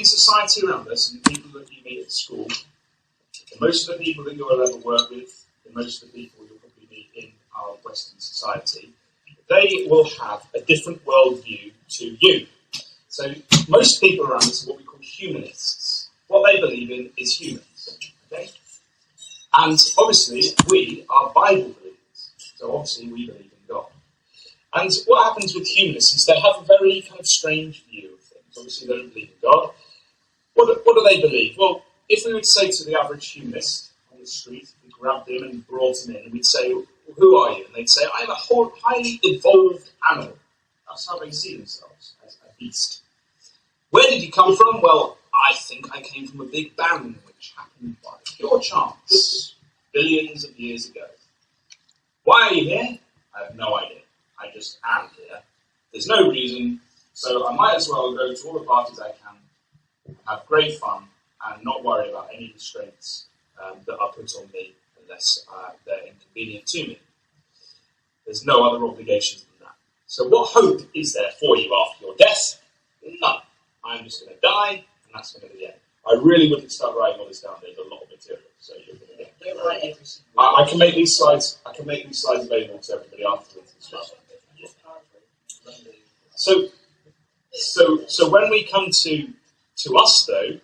in society around us, and the people that you meet at school, and most of the people that you'll ever work with, and most of the people you'll probably meet in our Western society, they will have a different worldview to you. So most people around us are what we call humanists. What they believe in is humans. Okay? And obviously, we are Bible believers. So obviously, we believe in God. And what happens with humanists is they have a very kind of strange view of things. Obviously, they don't believe in God. What do they believe? Well, if we would say to the average humanist on the street, we grabbed him and brought him in, and we'd say, who are you? And they'd say, I'm a highly evolved animal. That's how they see themselves, as a beast. Where did you come from? Well, I think I came from a big bang, which happened by pure chance, billions of years ago. Why are you here? I have no idea. I just am here. There's no reason, so I might as well go to all the parties I can, have great fun, and not worry about any restraints that are put on me unless they're inconvenient to me. There's no other obligations than that. So what hope is there for you after your death? None. I'm just going to die, and that's going to be the end. I really wouldn't start writing all this down. There's a lot of material, so you're going to get. I can make these slides. I can make these slides available to everybody afterwards as well. So when we come to us, though,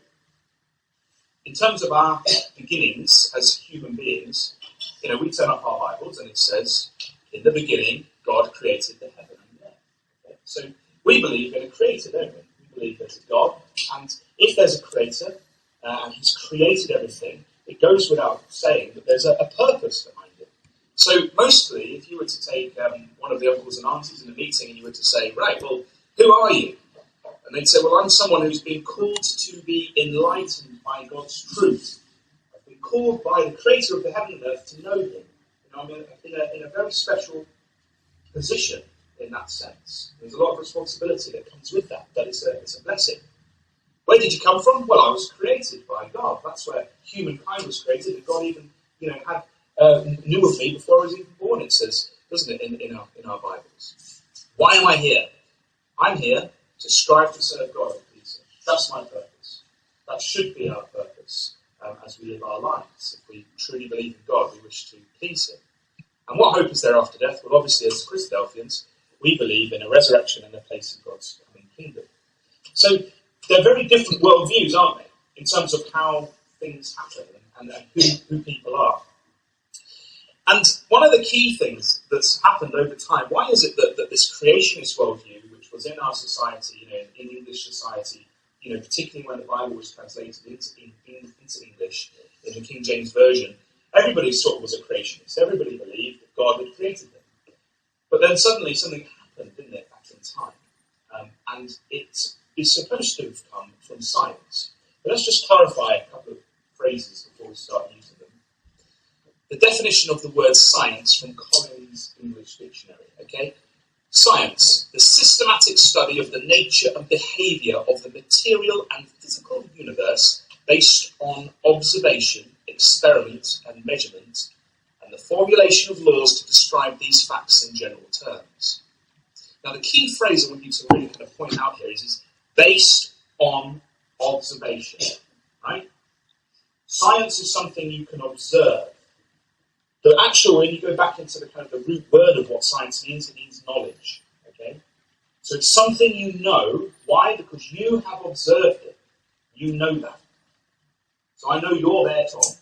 in terms of our beginnings as human beings, we turn up our Bibles and it says, "In the beginning, God created the heaven and the earth." Okay? So we believe in a creator, don't we? We believe there's a God, and if there's a creator and He's created everything, it goes without saying that there's a purpose behind it. So mostly, if you were to take one of the uncles and aunties in a meeting and you were to say, right, well, who are you? And they'd say, well, I'm someone who's been called to be enlightened by God's truth. I've been called by the creator of the heaven and earth to know Him. I'm in a very special position in that sense. There's a lot of responsibility that comes with that, but it's a blessing. Where did you come from? Well, I was created by God. That's where humankind was created, and God even, had knew of me before I was even born. It says, doesn't it, in our Bibles? Why am I here? I'm here to strive to serve God and please Him. That's my purpose. That should be our purpose as we live our lives. If we truly believe in God, we wish to please Him. And what hope is there after death? Well, obviously, as Christadelphians, we believe in a resurrection and a place in God's coming kingdom. So they're very different worldviews, aren't they, in terms of how things happen and who people are. And one of the key things that's happened over time, why is it that this creationist worldview, which was in our society, in English society, particularly when the Bible was translated into English in the King James Version, everybody sort of was a creationist. Everybody believed that God had created them. But then suddenly something happened, didn't it, back in time? And it is supposed to have come from science. But let's just clarify a couple of phrases before we start using them. The definition of the word science from Collins English Dictionary, okay? Science, the systematic study of the nature and behaviour of the material and physical universe based on observation, experiment and measurement, and the formulation of laws to describe these facts in general terms. Now the key phrase I want you to really kind of point out here is based on observation, right? Science is something you can observe. The actual, when you go back into the kind of the root word of what science means, it means knowledge, okay? So it's something you know. Why? Because you have observed it. You know that. So I know you're there, Tom,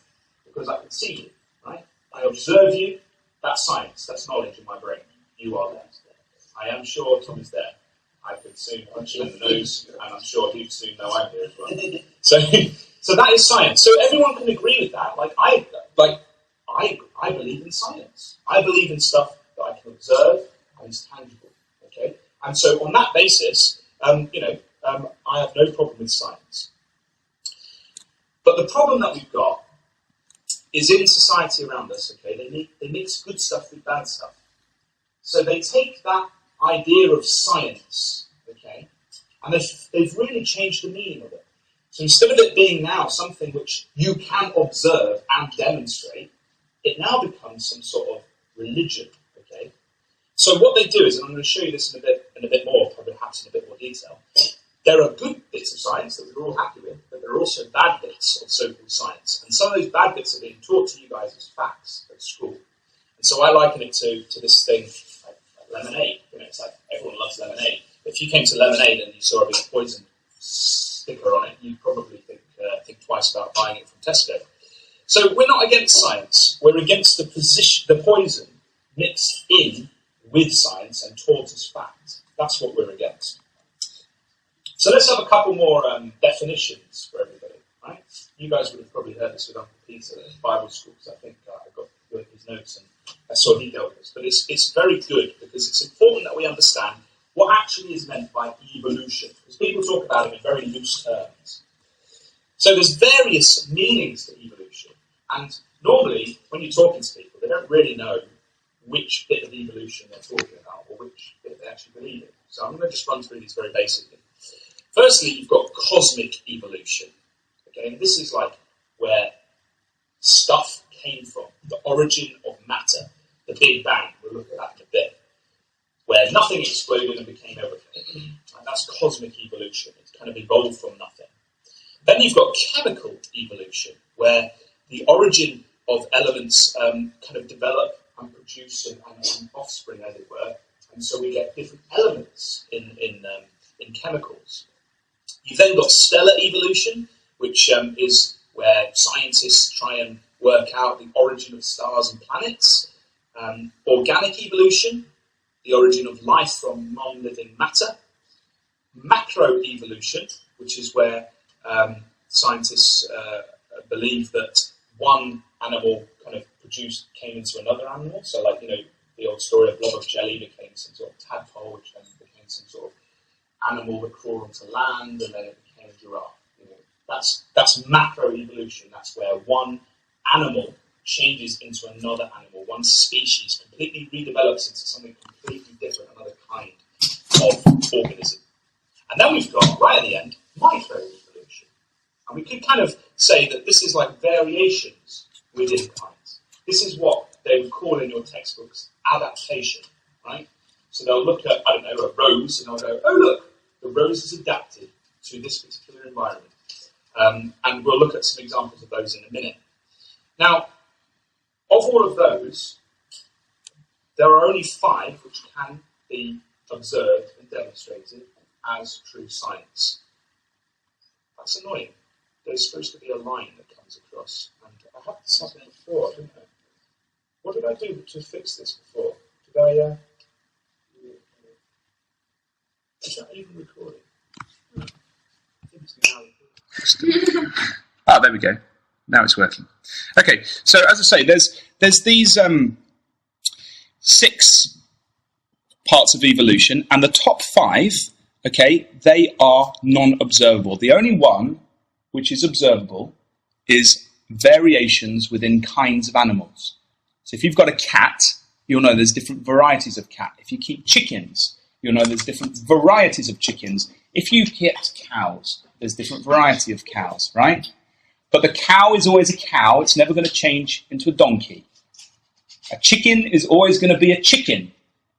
because I can see you, right? I observe you. That's science. That's knowledge in my brain. You are there. I am sure Tom is there. I could soon punch him in the nose, and I'm sure he'd soon know I'm here as well. So that is science. So everyone can agree with that. I believe in science. I believe in stuff that I can observe and is tangible. Okay, and so on that basis, I have no problem with science. But the problem that we've got is in society around us. Okay, they mix good stuff with bad stuff. So they take that idea of science, okay, and they've really changed the meaning of it. So instead of it being now something which you can observe and demonstrate, it now becomes some sort of religion, okay? So what they do is, and I'm going to show you this in a bit more, perhaps in a bit more detail, there are good bits of science that we're all happy with, but there are also bad bits of so-called science. And some of those bad bits are being taught to you guys as facts at school. And so I liken it to this thing, like lemonade. It's like everyone loves lemonade. If you came to lemonade and you saw a big poison sticker on it, you'd probably think twice about buying it from Tesco. So we're not against science. We're against the poison mixed in with science and taught as fact. That's what we're against. So let's have a couple more definitions for everybody, right? You guys would have probably heard this with Uncle Peter at Bible school, because I think I got his notes and I saw he dealt with this. But it's very good because it's important that we understand what actually is meant by evolution. Because people talk about it in very loose terms. So there's various meanings to evolution. And normally, when you're talking to people, they don't really know which bit of evolution they're talking about or which bit they actually believe in. So I'm going to just run through these very basically. Firstly, you've got cosmic evolution. Okay, and this is like where stuff came from, the origin of matter, the Big Bang. We'll look at that in a bit. Where nothing exploded and became everything. And that's cosmic evolution. It's kind of evolved from nothing. Then you've got chemical evolution, where the origin of elements kind of develop and produce an offspring, as it were. And so we get different elements in chemicals. You've then got stellar evolution, which is where scientists try and work out the origin of stars and planets. Organic evolution, the origin of life from non-living matter. Macroevolution, which is where scientists believe that one animal kind of came into another animal. So like, the old story of blob of jelly became some sort of tadpole, which then became some sort of animal that crawled onto land, and then it became a giraffe. That's macroevolution. That's where one animal changes into another animal. One species completely redevelops into something completely different, another kind of organism. And then we've got, right at the end, microevolution. And we could kind of say that this is like variations within kinds. This is what they would call in your textbooks adaptation, right? So they'll look at, I don't know, a rose, and they'll go, oh look, the rose is adapted to this particular environment. And we'll look at some examples of those in a minute. Now, of all of those, there are only 5 which can be observed and demonstrated as true science. That's annoying. There's supposed to be a line that comes across. And I had this happen before, didn't I? What did I do to fix this before? Did I... Is that even recording? I think it's now recording. Ah, there we go. Now it's working. Okay, so as I say, there's these 6 parts of evolution, and the top 5, okay, they are non-observable. The only one which is observable is variations within kinds of animals. So if you've got a cat, you'll know there's different varieties of cat. If you keep chickens, you'll know there's different varieties of chickens. If you kept cows, there's different variety of cows, right? But the cow is always a cow. It's never going to change into a donkey. A chicken is always going to be a chicken.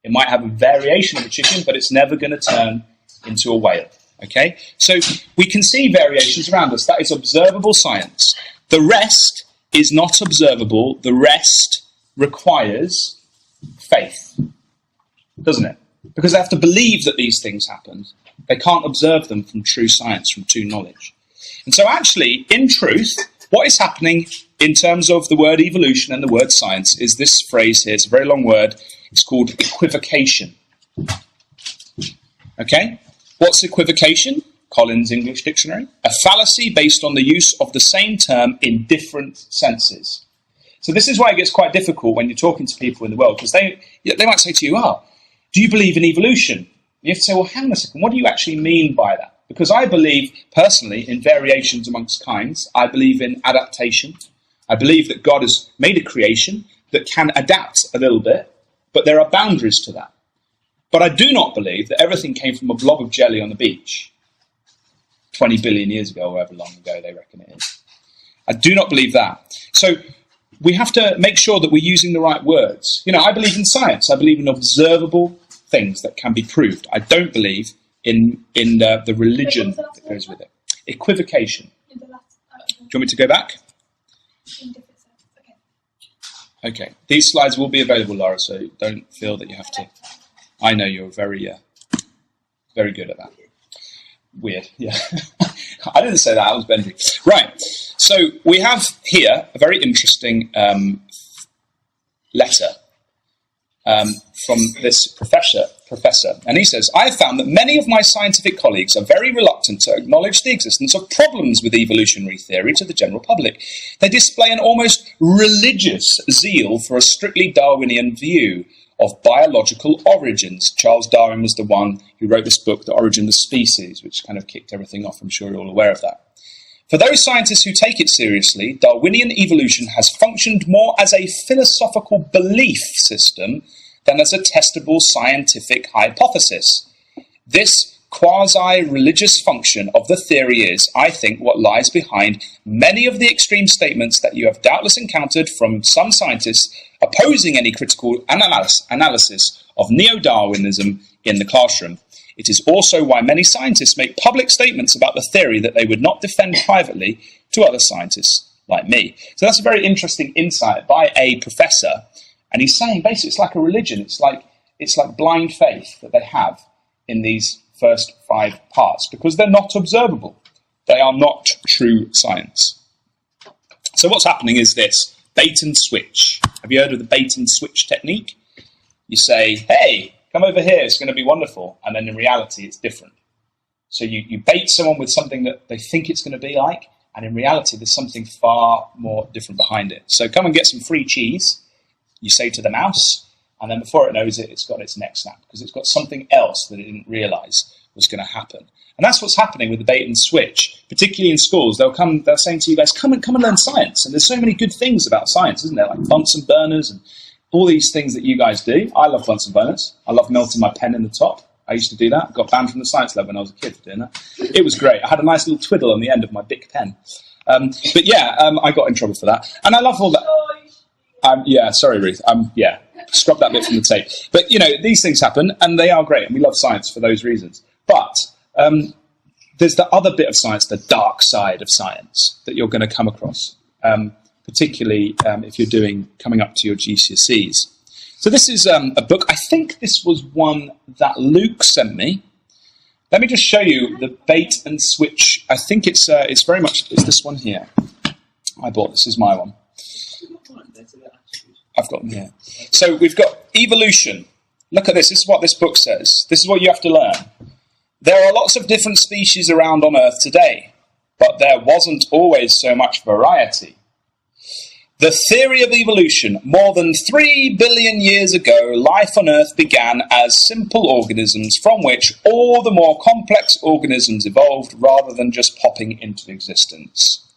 It might have a variation of a chicken, but it's never going to turn into a whale. Okay? So we can see variations around us. That is observable science. The rest is not observable. The rest requires faith, doesn't it? Because they have to believe that these things happened. They can't observe them from true science, from true knowledge. And so actually, in truth, what is happening in terms of the word evolution and the word science is this phrase here. It's a very long word. It's called equivocation. Okay? What's equivocation? Collins English Dictionary. A fallacy based on the use of the same term in different senses. So this is why it gets quite difficult when you're talking to people in the world, because they might say to you, do you believe in evolution? You have to say, well, hang on a second, what do you actually mean by that? Because I believe, personally, in variations amongst kinds. I believe in adaptation. I believe that God has made a creation that can adapt a little bit, but there are boundaries to that. But I do not believe that everything came from a blob of jelly on the beach 20 billion years ago, or however long ago they reckon it is. I do not believe that. So we have to make sure that we're using the right words. I believe in science. I believe in observable things that can be proved. I don't believe in the religion that goes with it. Equivocation. In the last, Do you want me to go back? in different senses. Okay. Okay. These slides will be available, Laura, so don't feel that you have to. I know you're very, very good at that. Weird, yeah. I didn't say that, I was Benji. Right, so we have here a very interesting letter from this professor, and he says, I have found that many of my scientific colleagues are very reluctant to acknowledge the existence of problems with evolutionary theory to the general public. They display an almost religious zeal for a strictly Darwinian view of biological origins. Charles Darwin was the one who wrote this book, The Origin of Species, which kind of kicked everything off. I'm sure you're all aware of that. For those scientists who take it seriously, Darwinian evolution has functioned more as a philosophical belief system than as a testable scientific hypothesis. This quasi-religious function of the theory is, I think, what lies behind many of the extreme statements that you have doubtless encountered from some scientists opposing any critical analysis of neo-Darwinism in the classroom. It is also why many scientists make public statements about the theory that they would not defend privately to other scientists like me. So that's a very interesting insight by a professor. And he's saying basically it's like a religion. It's like blind faith that they have in these first 5 parts because they're not observable. They are not true science. So what's happening is this bait and switch. Have you heard of the bait and switch technique? You say, hey, come over here, it's going to be wonderful. And then in reality, it's different. So you bait someone with something that they think it's going to be like, and in reality, there's something far more different behind it. So come and get some free cheese, you say to the mouse, and then before it knows it, it's got its neck snapped because it's got something else that it didn't realise was going to happen. And that's what's happening with the bait and switch, particularly in schools. They're saying to you guys, come and learn science. And there's so many good things about science, isn't there? Like Bunsen burners and all these things that you guys do. I love Bunsen burners. I love melting my pen in the top. I used to do that. Got banned from the science lab when I was a kid for doing that. It was great. I had a nice little twiddle on the end of my Bic pen. But yeah, I got in trouble for that. And I love all that. Yeah, sorry, Ruth. Yeah, scrub that bit from the tape. But, you know, these things happen, and they are great, and we love science for those reasons. But there's the other bit of science, the dark side of science, that you're going to come across, particularly if you're coming up to your GCSEs. So this is a book. I think this was one that Luke sent me. Let me just show you the bait and switch. I think it's very much, it's this one here. I bought, this is my one. I've got them here. So we've got evolution. Look at this. This is what this book says. This is what you have to learn. There are lots of different species around on Earth today, but there wasn't always so much variety. The theory of evolution, more than 3 billion years ago, life on Earth began as simple organisms from which all the more complex organisms evolved rather than just popping into existence.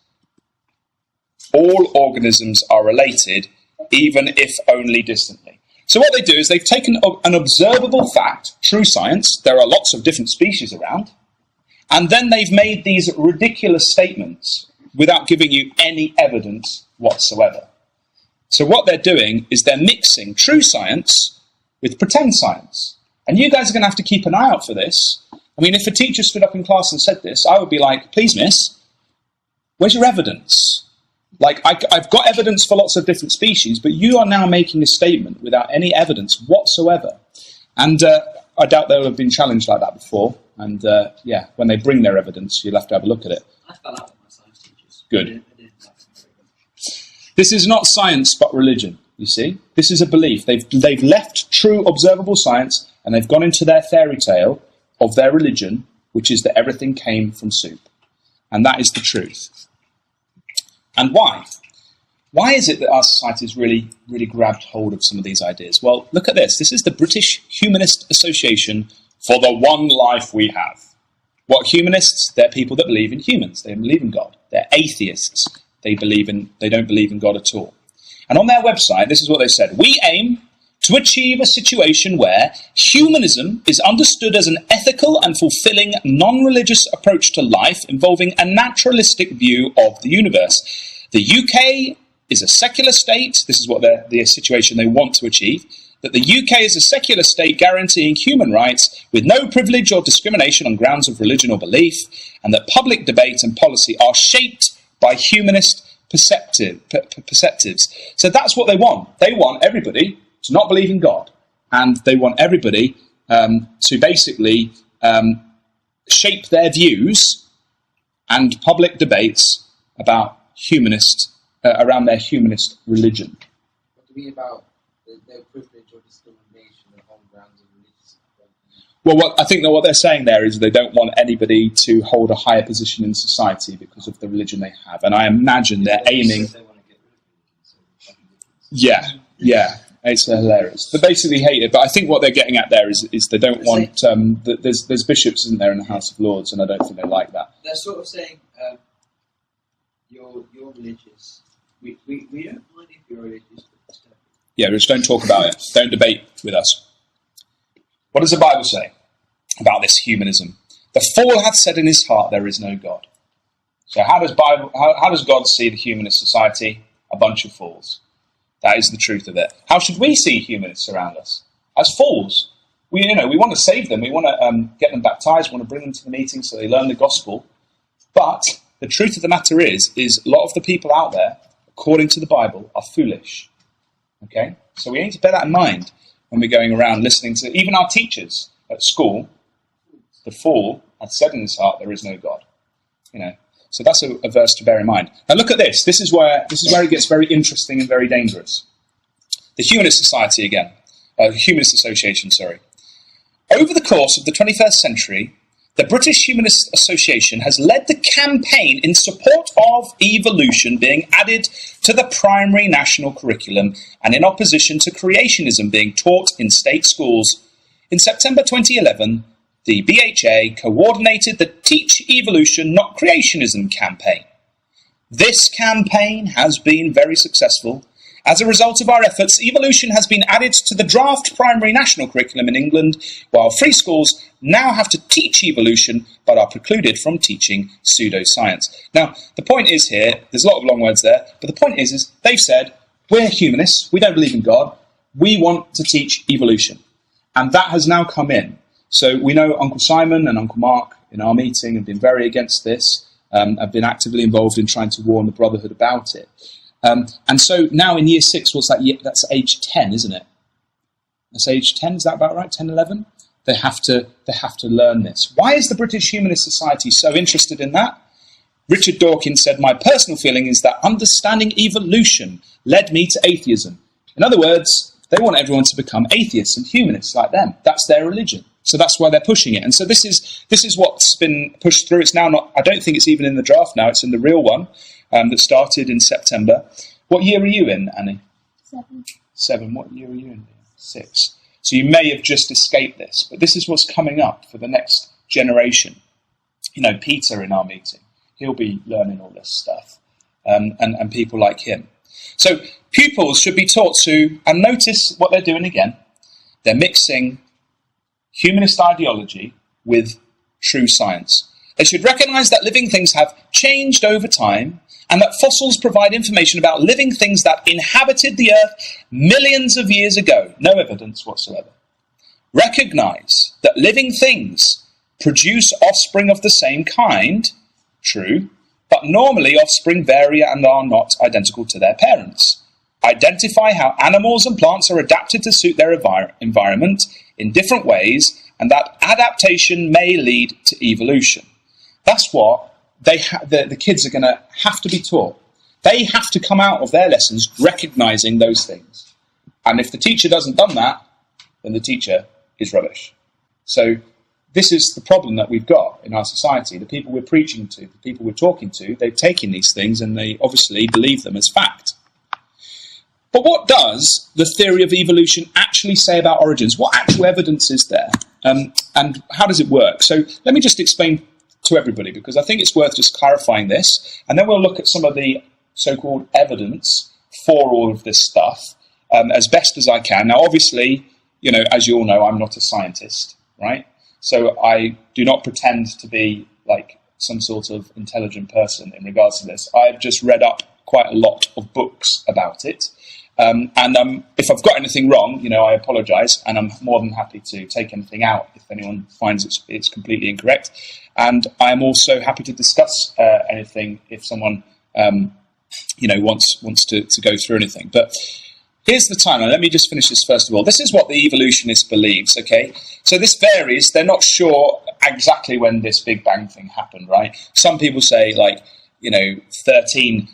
All organisms are related, even if only distantly. So what they do is they've taken an observable fact, true science, there are lots of different species around, and then they've made these ridiculous statements without giving you any evidence whatsoever. So what they're doing is they're mixing true science with pretend science. And you guys are going to have to keep an eye out for this. I mean, if a teacher stood up in class and said this, I would be like, please, miss, where's your evidence? Like, I've got evidence for lots of different species, but you are now making a statement without any evidence whatsoever. And I doubt they'll have been challenged like that before. And yeah, when they bring their evidence, you'll have to have a look at it. I fell out with my science teachers. Good. This is not science, but religion, you see. This is a belief. They've left true observable science, and they've gone into their fairy tale of their religion, which is that everything came from soup. And that is the truth. And why? Why is it that our society has really grabbed hold of some of these ideas? Well, look at this. This is the British Humanist Association for the One Life We Have. What humanists? They're people that believe in humans. They believe in God. They're atheists. They don't believe in God at all. And on their website, this is what they said. We aim to achieve a situation where humanism is understood as an ethical and fulfilling non-religious approach to life involving a naturalistic view of the universe. The UK is a secular state. This is what the situation they want to achieve. that the UK is a secular state guaranteeing human rights with no privilege or discrimination on grounds of religion or belief, and that public debate and policy are shaped by humanist perceptives. So that's what they want. They want everybody to not believe in God, and they want everybody to basically shape their views and public debates about around their humanist religion. What do we about no privilege or discrimination on grounds of religious? Well, I think that what they're saying there is they don't want anybody to hold a higher position in society because of the religion they have. And I imagine they're aiming... Yeah, it's hilarious. They basically hate it, but I think what they're getting at there is they don't want... there's bishops, isn't there, in the House of Lords, and I don't think they like that. They're sort of saying, you're religious. We don't mind if you're religious, but just don't. Yeah, just don't talk about it. Don't debate with us. What does the Bible say about this humanism? The fool hath said in his heart, there is no God. So how does God see the humanist society? A bunch of fools. That is the truth of it. How should we see humanists around us? As fools. We want to save them. We want to get them baptized. We want to bring them to the meeting so they learn the gospel. But the truth of the matter is a lot of the people out there, according to the Bible, are foolish. Okay? So we need to bear that in mind when we're going around listening to even our teachers at school. The fool hath said in his heart, there is no God. So that's a verse to bear in mind. Now look at this. This is where it gets very interesting and very dangerous. The Humanist Society again. Humanist Association, sorry. Over the course of the 21st century, the British Humanist Association has led the campaign in support of evolution being added to the primary national curriculum and in opposition to creationism being taught in state schools. In September 2011, the BHA coordinated the Teach Evolution, Not Creationism campaign. This campaign has been very successful. As a result of our efforts, evolution has been added to the draft primary national curriculum in England, while free schools now have to teach evolution but are precluded from teaching pseudoscience. Now, the point is here, there's a lot of long words there, but the point is they've said, we're humanists, we don't believe in God, we want to teach evolution. And that has now come in. So we know Uncle Simon and Uncle Mark in our meeting have been very against this, have been actively involved in trying to warn the Brotherhood about it. And so now in year 6, what's that? That's age 10, isn't it? That's age 10, is that about right? 10, 11? They have to learn this. Why is the British Humanist Society so interested in that? Richard Dawkins said, my personal feeling is that understanding evolution led me to atheism. In other words, they want everyone to become atheists and humanists like them. That's their religion. So that's why they're pushing it. And so this is what's been pushed through. It's now not, I don't think it's even in the draft now, it's in the real one that started in September. What year are you in, Annie? 7. What year are you in? 6. So you may have just escaped this, but this is what's coming up for the next generation. Peter in our meeting, he'll be learning all this stuff, and people like him. So pupils should be taught to, and notice what they're doing again, they're mixing humanist ideology with true science. They should recognise that living things have changed over time and that fossils provide information about living things that inhabited the earth millions of years ago. No evidence whatsoever. Recognise that living things produce offspring of the same kind, true, but normally offspring vary and are not identical to their parents. Identify how animals and plants are adapted to suit their environment in different ways, and that adaptation may lead to evolution. That's what the kids are going to have to be taught. They have to come out of their lessons recognising those things. And if the teacher doesn't done that, then the teacher is rubbish. So this is the problem that we've got in our society. The people we're preaching to, the people we're talking to, they've taken these things and they obviously believe them as fact. But what does the theory of evolution actually say about origins? What actual evidence is there? And how does it work? So let me just explain to everybody, because I think it's worth just clarifying this. And then we'll look at some of the so-called evidence for all of this stuff as best as I can. Now, obviously, as you all know, I'm not a scientist, right? So I do not pretend to be like some sort of intelligent person in regards to this. I've just read up quite a lot of books about it. If I've got anything wrong, I apologise, and I'm more than happy to take anything out if anyone finds it's completely incorrect. And I'm also happy to discuss anything if someone wants to go through anything. But here's the timeline. Let me just finish this first of all. This is what the evolutionist believes, okay? So this varies. They're not sure exactly when this Big Bang thing happened, right? Some people say, 13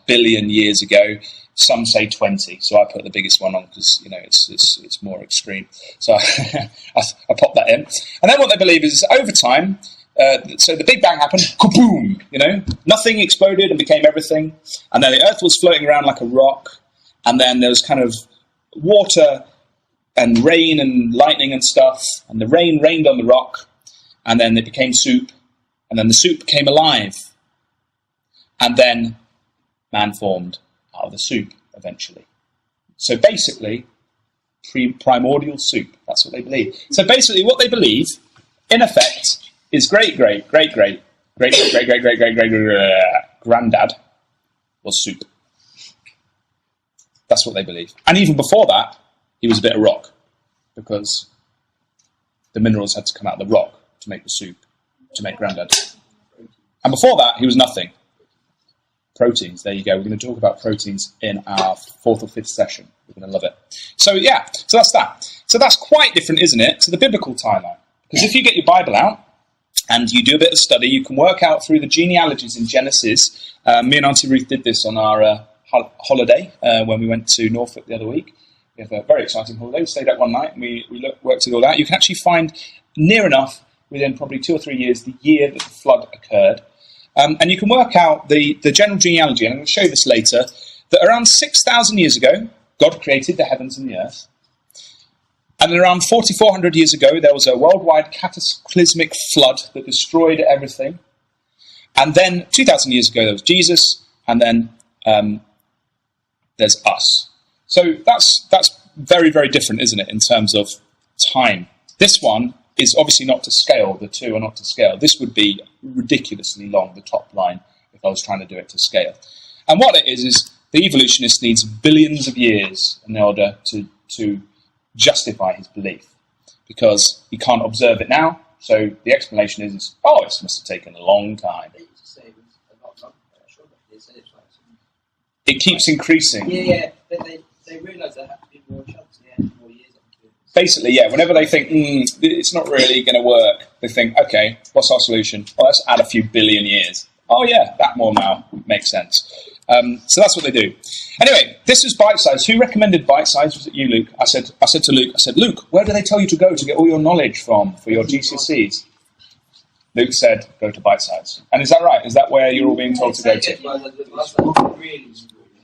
billion years ago. Some say 20. So I put the biggest one on because, it's more extreme. So I pop that in. And then what they believe is over time, so the Big Bang happened, kaboom, nothing exploded and became everything. And then the Earth was floating around like a rock. And then there was kind of water and rain and lightning and stuff. And the rain rained on the rock. And then it became soup. And then the soup came alive. And then man formed out of the soup eventually. So basically, primordial soup. That's what they believe. So basically what they believe, in effect, is great granddad was soup. That's what they believe. And even before that, he was a bit of rock, because the minerals had to come out of the rock to make the soup, to make Grandad. And before that, he was nothing. Proteins, there you go. We're going to talk about proteins in our 4th or 5th session. We're going to love it. So yeah, so that's that. So that's quite different, isn't it, to the biblical timeline? Because if you get your Bible out and you do a bit of study, you can work out through the genealogies in Genesis. Me and Auntie Ruth did this on our holiday when we went to Norfolk the other week. We had a very exciting holiday. We stayed up one night and we worked it all out. You can actually find near enough, within probably 2 or 3 years, the year that the flood occurred. And you can work out the general genealogy, and I'm going to show you this later, that around 6,000 years ago, God created the heavens and the earth. And then around 4,400 years ago, there was a worldwide cataclysmic flood that destroyed everything. And then 2,000 years ago, there was Jesus, and then there's us. So that's very, very different, isn't it, in terms of time. This one is obviously not to scale. The two are not to scale. This would be ridiculously long, the top line, if I was trying to do it to scale. And what it is the evolutionist needs billions of years in order to justify his belief, because he can't observe it now. So the explanation is, it must have taken a long time. They used to say it was a lot longer. Sure, they said it's like It keeps increasing. Yeah, but they realised there had to be more chance. Yeah, more years. Basically, yeah, whenever they think, it's not really going to work, they think, okay, what's our solution? Well, let's add a few billion years. Oh, yeah, that more now makes sense. So that's what they do. Anyway, this is Bite Size. Who recommended Bite Size? Was it you, Luke? I said to Luke, Luke, where do they tell you to go to get all your knowledge from for your GCSEs? Luke said, go to Bite Size. And is that right? Is that where you're all being told to go to?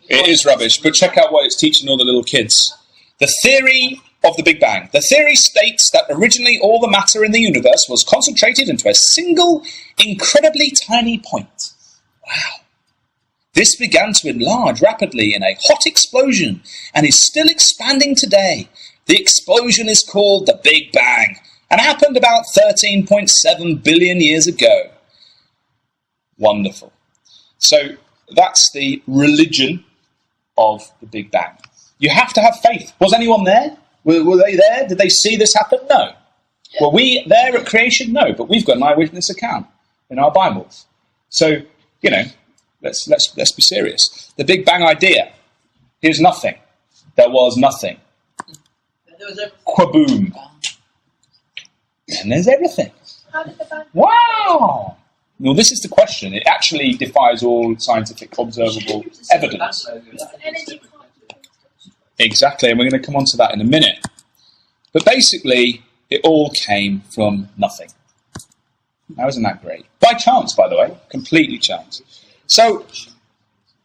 It is rubbish, but check out what it's teaching all the little kids. The theory of the Big Bang. The theory states that originally all the matter in the universe was concentrated into a single, incredibly tiny point. Wow. This began to enlarge rapidly in a hot explosion and is still expanding today. The explosion is called the Big Bang and happened about 13.7 billion years ago. Wonderful. So that's the religion of the Big Bang. You have to have faith. Was anyone there? Were they there? Did they see this happen? No. Were we there at creation? No. But we've got an eyewitness account in our Bibles. So, let's be serious. The Big Bang idea. Here's nothing. There was nothing. Kwaboom. And there's everything. How did the Bang? Wow. Well, this is the question. It actually defies all scientific observable evidence. Energy. Exactly, and we're going to come on to that in a minute. But basically, it all came from nothing. Now, isn't that great? By chance, by the way. Completely chance. So,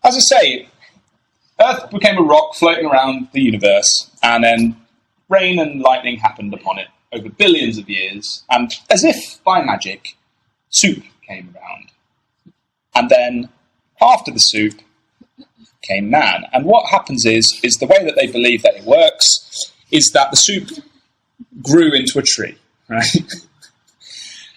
as I say, Earth became a rock floating around the universe, and then rain and lightning happened upon it over billions of years, and as if by magic, soup came around. And then, after the soup, came man. And what happens is the way that they believe that it works is that the soup grew into a tree, right?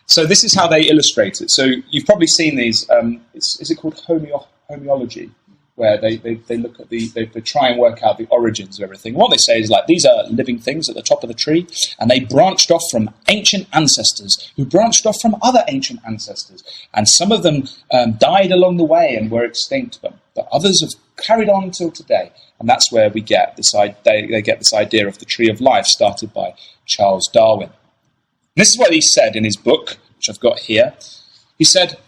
So this is how they illustrate it. So you've probably seen these. Is it called homeology? where they look at they try and work out the origins of everything. What they say is like, these are living things at the top of the tree, and they branched off from ancient ancestors who branched off from other ancient ancestors, and some of them died along the way and were extinct, but others have carried on until today. And that's where we get this they get this idea of the tree of life, started by Charles Darwin. And this is what he said in his book, which I've got here. He said,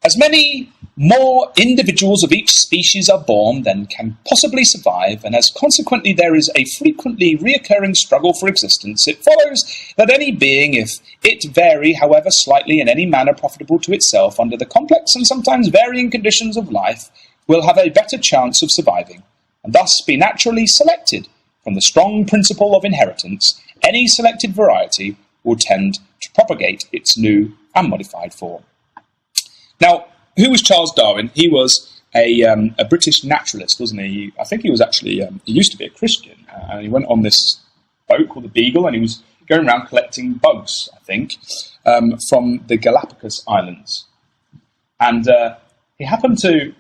"As many more individuals of each species are born than can possibly survive, and as consequently there is a frequently reoccurring struggle for existence, it follows that any being, if it vary, however slightly, in any manner profitable to itself, under the complex and sometimes varying conditions of life, will have a better chance of surviving, and thus be naturally selected. From the strong principle of inheritance, any selected variety will tend to propagate its new and modified form." Now, who was Charles Darwin? He was a British naturalist, wasn't he? I think he was actually, he used to be a Christian, and he went on this boat called the Beagle, and he was going around collecting bugs, I think, from the Galapagos Islands. And he happened to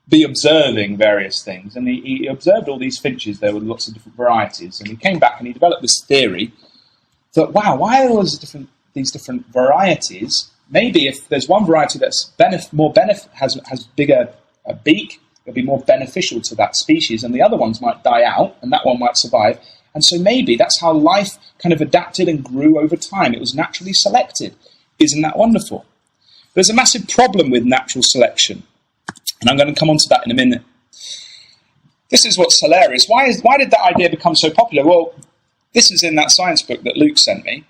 be observing various things, and he observed all these finches. There were lots of different varieties, and he came back and he developed this theory that, wow, why are all these different varieties? Maybe if there's one variety that's has bigger beak, it'll be more beneficial to that species, and the other ones might die out, and that one might survive. And so maybe that's how life kind of adapted and grew over time. It was naturally selected. Isn't that wonderful? There's a massive problem with natural selection, and I'm going to come on to that in a minute. This is what's hilarious. Why did that idea become so popular? Well, this is in that science book that Luke sent me.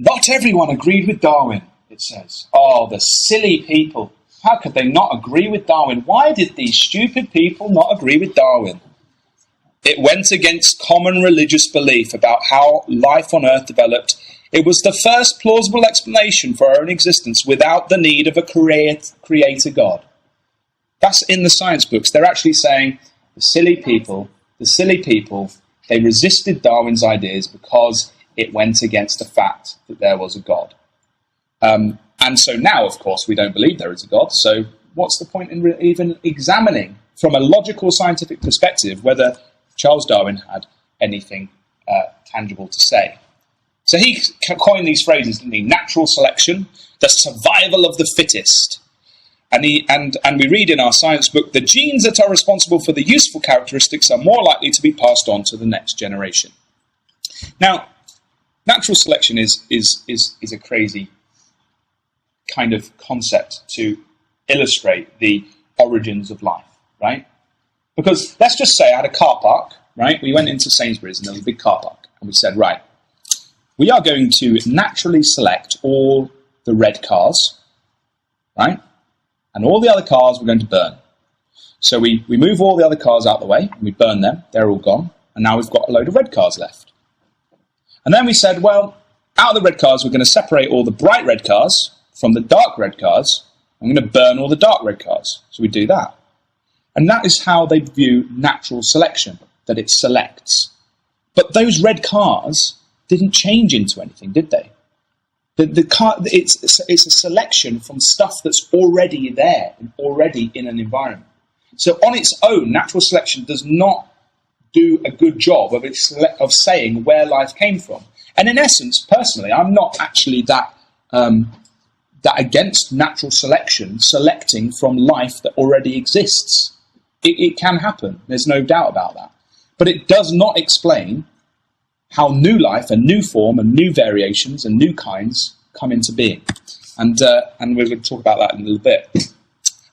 Not everyone agreed with Darwin, it says. Oh, the silly people. How could they not agree with Darwin? Why did these stupid people not agree with Darwin? It went against common religious belief about how life on Earth developed. It was the first plausible explanation for our own existence without the need of a creator God. That's in the science books. They're actually saying the silly people, they resisted Darwin's ideas because it went against the fact that there was a God. And so now, of course, we don't believe there is a God, so what's the point in even examining, from a logical scientific perspective, whether Charles Darwin had anything tangible to say? So he coined these phrases, didn't he? Natural selection, the survival of the fittest. And we read in our science book, the genes that are responsible for the useful characteristics are more likely to be passed on to the next generation. Now, natural selection is a crazy kind of concept to illustrate the origins of life, right? Because let's just say I had a car park, right? We went into Sainsbury's and there was a big car park, and we said, right, we are going to naturally select all the red cars, right? And all the other cars we're going to burn. So we move all the other cars out the way, and we burn them, they're all gone, and now we've got a load of red cars left. And then we said, well, out of the red cars, we're going to separate all the bright red cars from the dark red cars. I'm going to burn all the dark red cars. So we do that. And that is how they view natural selection, that it selects. But those red cars didn't change into anything, did they? The car, it's a selection from stuff that's already there, and already in an environment. So on its own, natural selection does not do a good job of saying where life came from. And in essence, personally, I'm not actually that against natural selection, selecting from life that already exists. It can happen. There's no doubt about that. But it does not explain how new life and new form and new variations and new kinds come into being. And we're going to talk about that in a little bit.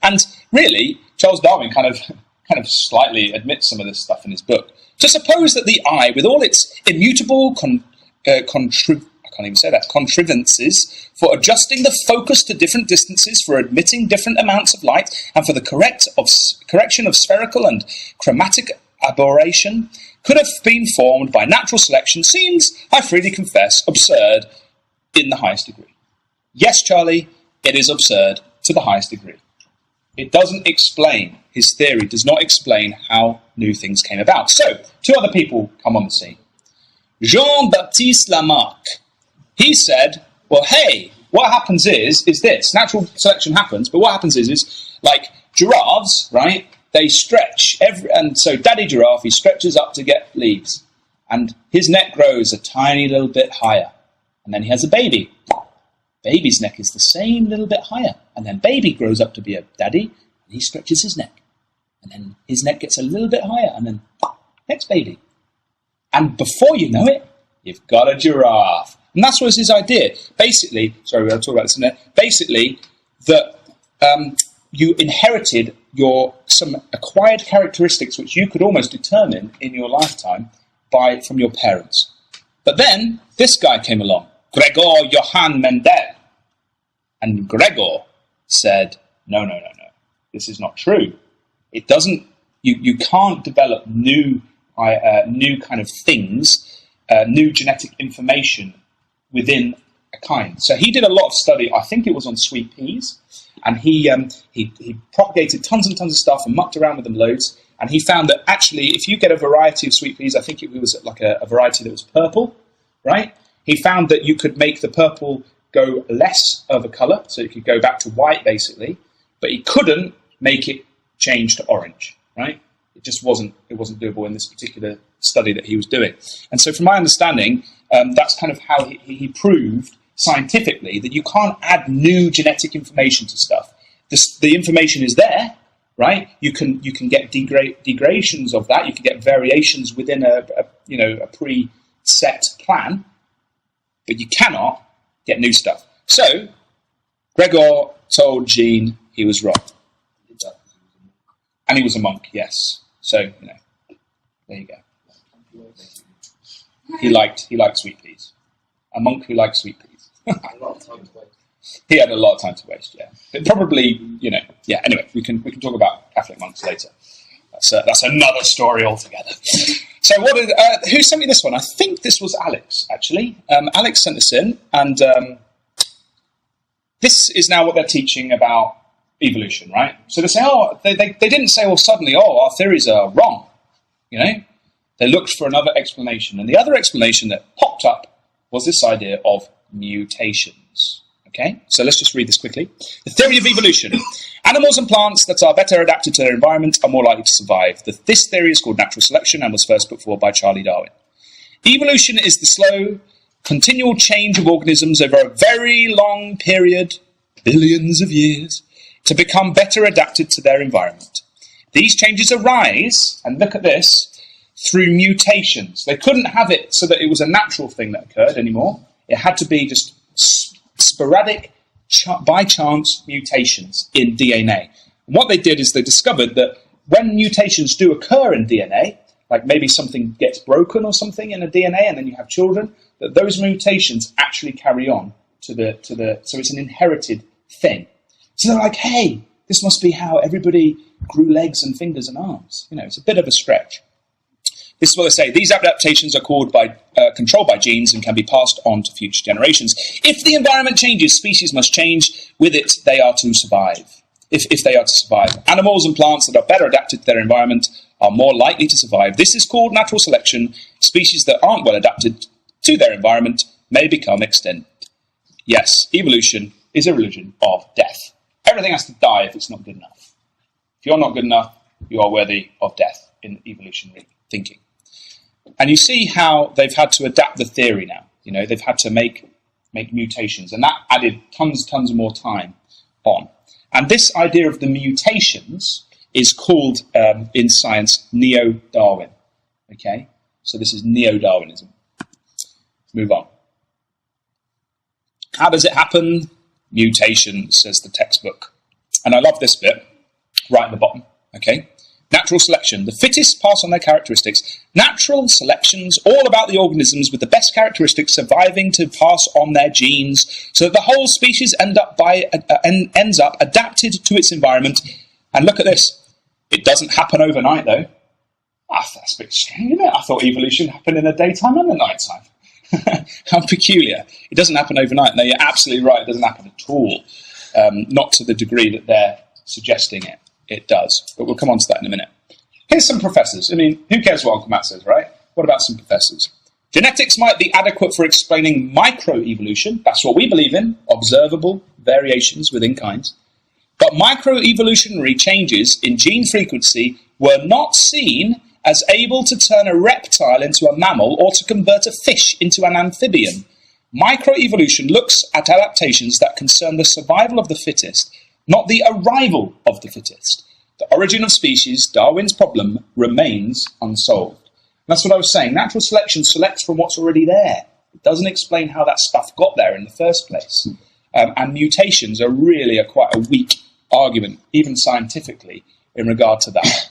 And really, Charles Darwin kind of slightly admits some of this stuff in his book. To suppose that the eye, with all its immutable contrivances for adjusting the focus to different distances, for admitting different amounts of light, and for the correction of spherical and chromatic aberration, could have been formed by natural selection seems, I freely confess, absurd in the highest degree. Yes, Charlie, it is absurd to the highest degree. It doesn't explain, his theory does not explain how new things came about. So, two other people come on the scene. Jean-Baptiste Lamarck. He said, well, hey, what happens is this. Natural selection happens, but what happens is like giraffes, right? They stretch, and so Daddy Giraffe, he stretches up to get leaves. And his neck grows a tiny little bit higher. And then he has a baby. Baby's neck is the same little bit higher. And then baby grows up to be a daddy, and he stretches his neck. And then his neck gets a little bit higher, and then next baby. And before you know it, you've got a giraffe. And that's what was his idea. Basically, sorry, we'll talk about this in a minute. Basically, that you inherited some acquired characteristics which you could almost determine in your lifetime from your parents. But then this guy came along, Gregor Johann Mendel. And Gregor said, no. This is not true. It doesn't. You can't develop new kind of things, new genetic information within a kind. So he did a lot of study. I think it was on sweet peas, and he propagated tons and tons of stuff and mucked around with them loads. And he found that actually, if you get a variety of sweet peas, I think it was like a variety that was purple, right? He found that you could make the purple go less of a colour, so it could go back to white basically, but he couldn't make it change to orange, right? It just wasn't doable in this particular study that he was doing. And so from my understanding, that's kind of how he proved scientifically that you can't add new genetic information to stuff. The information is there, right? You can get degradations of that. You can get variations within a pre-set plan, but you cannot get new stuff. So Gregor told Jean he was wrong. And he was a monk, yes. So, there you go. He liked sweet peas. A monk who liked sweet peas. A lot of time to waste. He had a lot of time to waste, yeah. But probably, yeah, anyway, we can talk about Catholic monks later. That's another story altogether. So who sent me this one? I think this was Alex, actually. Alex sent this in, and this is now what they're teaching about evolution, right? So they say, they didn't say, suddenly, our theories are wrong, They looked for another explanation, and the other explanation that popped up was this idea of mutations. Okay, so let's just read this quickly. The theory of evolution. Animals and plants that are better adapted to their environment are more likely to survive. This theory is called natural selection and was first put forward by Charles Darwin. Evolution is the slow, continual change of organisms over a very long period, billions of years, to become better adapted to their environment. These changes arise, and look at this, through mutations. They couldn't have it so that it was a natural thing that occurred anymore. It had to be just sporadic, by chance mutations in DNA. And what they did is they discovered that when mutations do occur in DNA, like maybe something gets broken or something in a DNA and then you have children, that those mutations actually carry on so it's an inherited thing. So they're like, hey, this must be how everybody grew legs and fingers and arms. It's a bit of a stretch. This is what they say. These adaptations are controlled by genes and can be passed on to future generations. If the environment changes, species must change with it. They are to survive. If they are to survive, animals and plants that are better adapted to their environment are more likely to survive. This is called natural selection. Species that aren't well adapted to their environment may become extinct. Yes, evolution is a religion of death. Everything has to die if it's not good enough. If you're not good enough, you are worthy of death in evolutionary thinking. And you see how they've had to adapt the theory now. They've had to make mutations, and that added tons more time on. And this idea of the mutations is called, in science, neo-Darwin. Okay? So this is neo-Darwinism. Let's move on. How does it happen? Mutation, says the textbook. And I love this bit, right at the bottom. Okay? Natural selection. The fittest pass on their characteristics. Natural selection's all about the organisms with the best characteristics surviving to pass on their genes so that the whole species ends up adapted to its environment. And look at this. It doesn't happen overnight, though. That's a bit strange, isn't it? I thought evolution happened in the daytime and the nighttime. How peculiar. It doesn't happen overnight. No, you're absolutely right. It doesn't happen at all. Not to the degree that they're suggesting it does. But we'll come on to that in a minute. Here's some professors. I mean, who cares what Uncle Matt says, right? What about some professors? Genetics might be adequate for explaining microevolution. That's what we believe in, observable variations within kinds. But microevolutionary changes in gene frequency were not seen as able to turn a reptile into a mammal or to convert a fish into an amphibian. Microevolution looks at adaptations that concern the survival of the fittest, not the arrival of the fittest. The origin of species, Darwin's problem, remains unsolved. And that's what I was saying. Natural selection selects from what's already there. It doesn't explain how that stuff got there in the first place. And mutations are really quite a weak argument, even scientifically, in regard to that.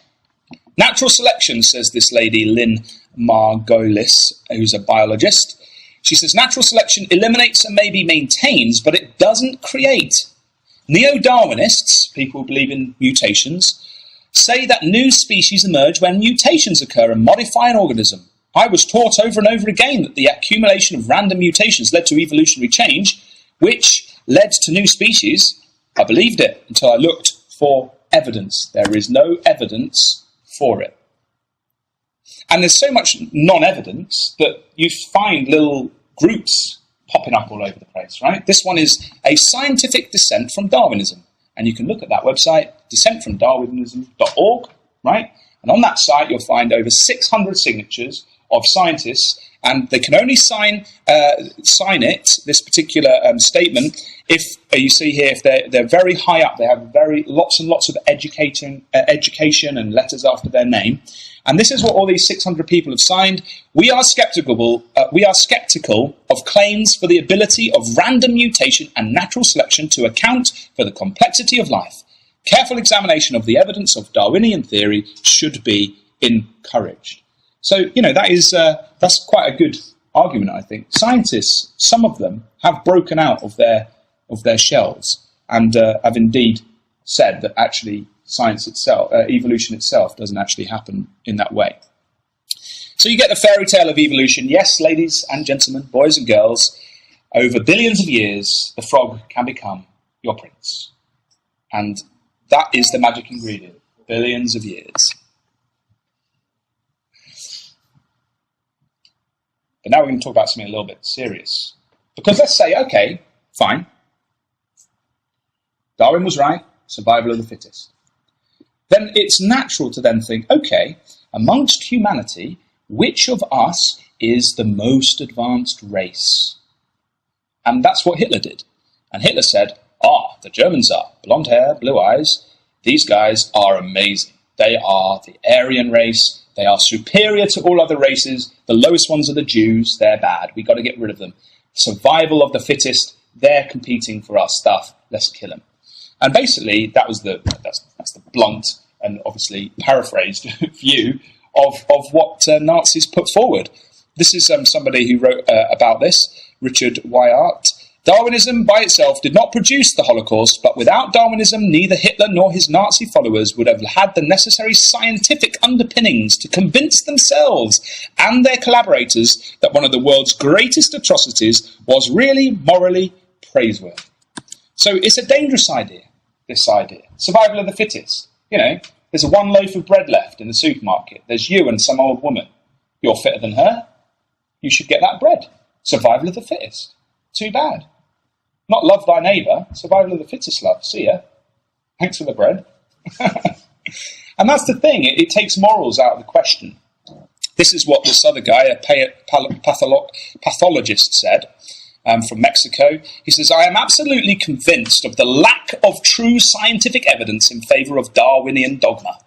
Natural selection, says this lady, Lynn Margolis, who's a biologist. She says, natural selection eliminates and maybe maintains, but it doesn't create. Neo-Darwinists, people who believe in mutations, say that new species emerge when mutations occur and modify an organism. I was taught over and over again that the accumulation of random mutations led to evolutionary change, which led to new species. I believed it until I looked for evidence. There is no evidence for it. And there's so much non-evidence that you find little groups popping up all over the place, right? This one is a scientific dissent from Darwinism. And you can look at that website, dissentfromdarwinism.org, right? And on that site, you'll find over 600 signatures of scientists, and they can only sign it, this particular statement, if you see here, if they're very high up, they have lots and lots of education and letters after their name. And this is what all these 600 people have signed. We are skeptical of claims for the ability of random mutation and natural selection to account for the complexity of life. Careful examination of the evidence of Darwinian theory should be encouraged. So, that's quite a good argument, I think. Scientists, some of them, have broken out of their shells and have indeed said that actually science itself, evolution itself, doesn't actually happen in that way. So you get the fairy tale of evolution. Yes, ladies and gentlemen, boys and girls, over billions of years, the frog can become your prince. And that is the magic ingredient. Billions of years. But now we're going to talk about something a little bit serious. Because let's say, okay, fine. Darwin was right, survival of the fittest. Then it's natural to then think, okay, amongst humanity, which of us is the most advanced race? And that's what Hitler did. And Hitler said, the Germans are. Blonde hair, blue eyes. These guys are amazing. They are the Aryan race. They are superior to all other races. The lowest ones are the Jews. They're bad. We've got to get rid of them. Survival of the fittest. They're competing for our stuff. Let's kill them. And basically, that's the blunt and obviously paraphrased view of what Nazis put forward. This is somebody who wrote about this, Richard Wyatt. Darwinism by itself did not produce the Holocaust, but without Darwinism, neither Hitler nor his Nazi followers would have had the necessary scientific underpinnings to convince themselves and their collaborators that one of the world's greatest atrocities was really morally praiseworthy. So it's a dangerous idea, this idea. Survival of the fittest. There's one loaf of bread left in the supermarket. There's you and some old woman. You're fitter than her. You should get that bread. Survival of the fittest. Too bad. Not love thy neighbour. Survival of the fittest, love. See ya. Thanks for the bread. And that's the thing. It takes morals out of the question. This is what this other guy, a pathologist, said. From Mexico. He says, I am absolutely convinced of the lack of true scientific evidence in favour of Darwinian dogma.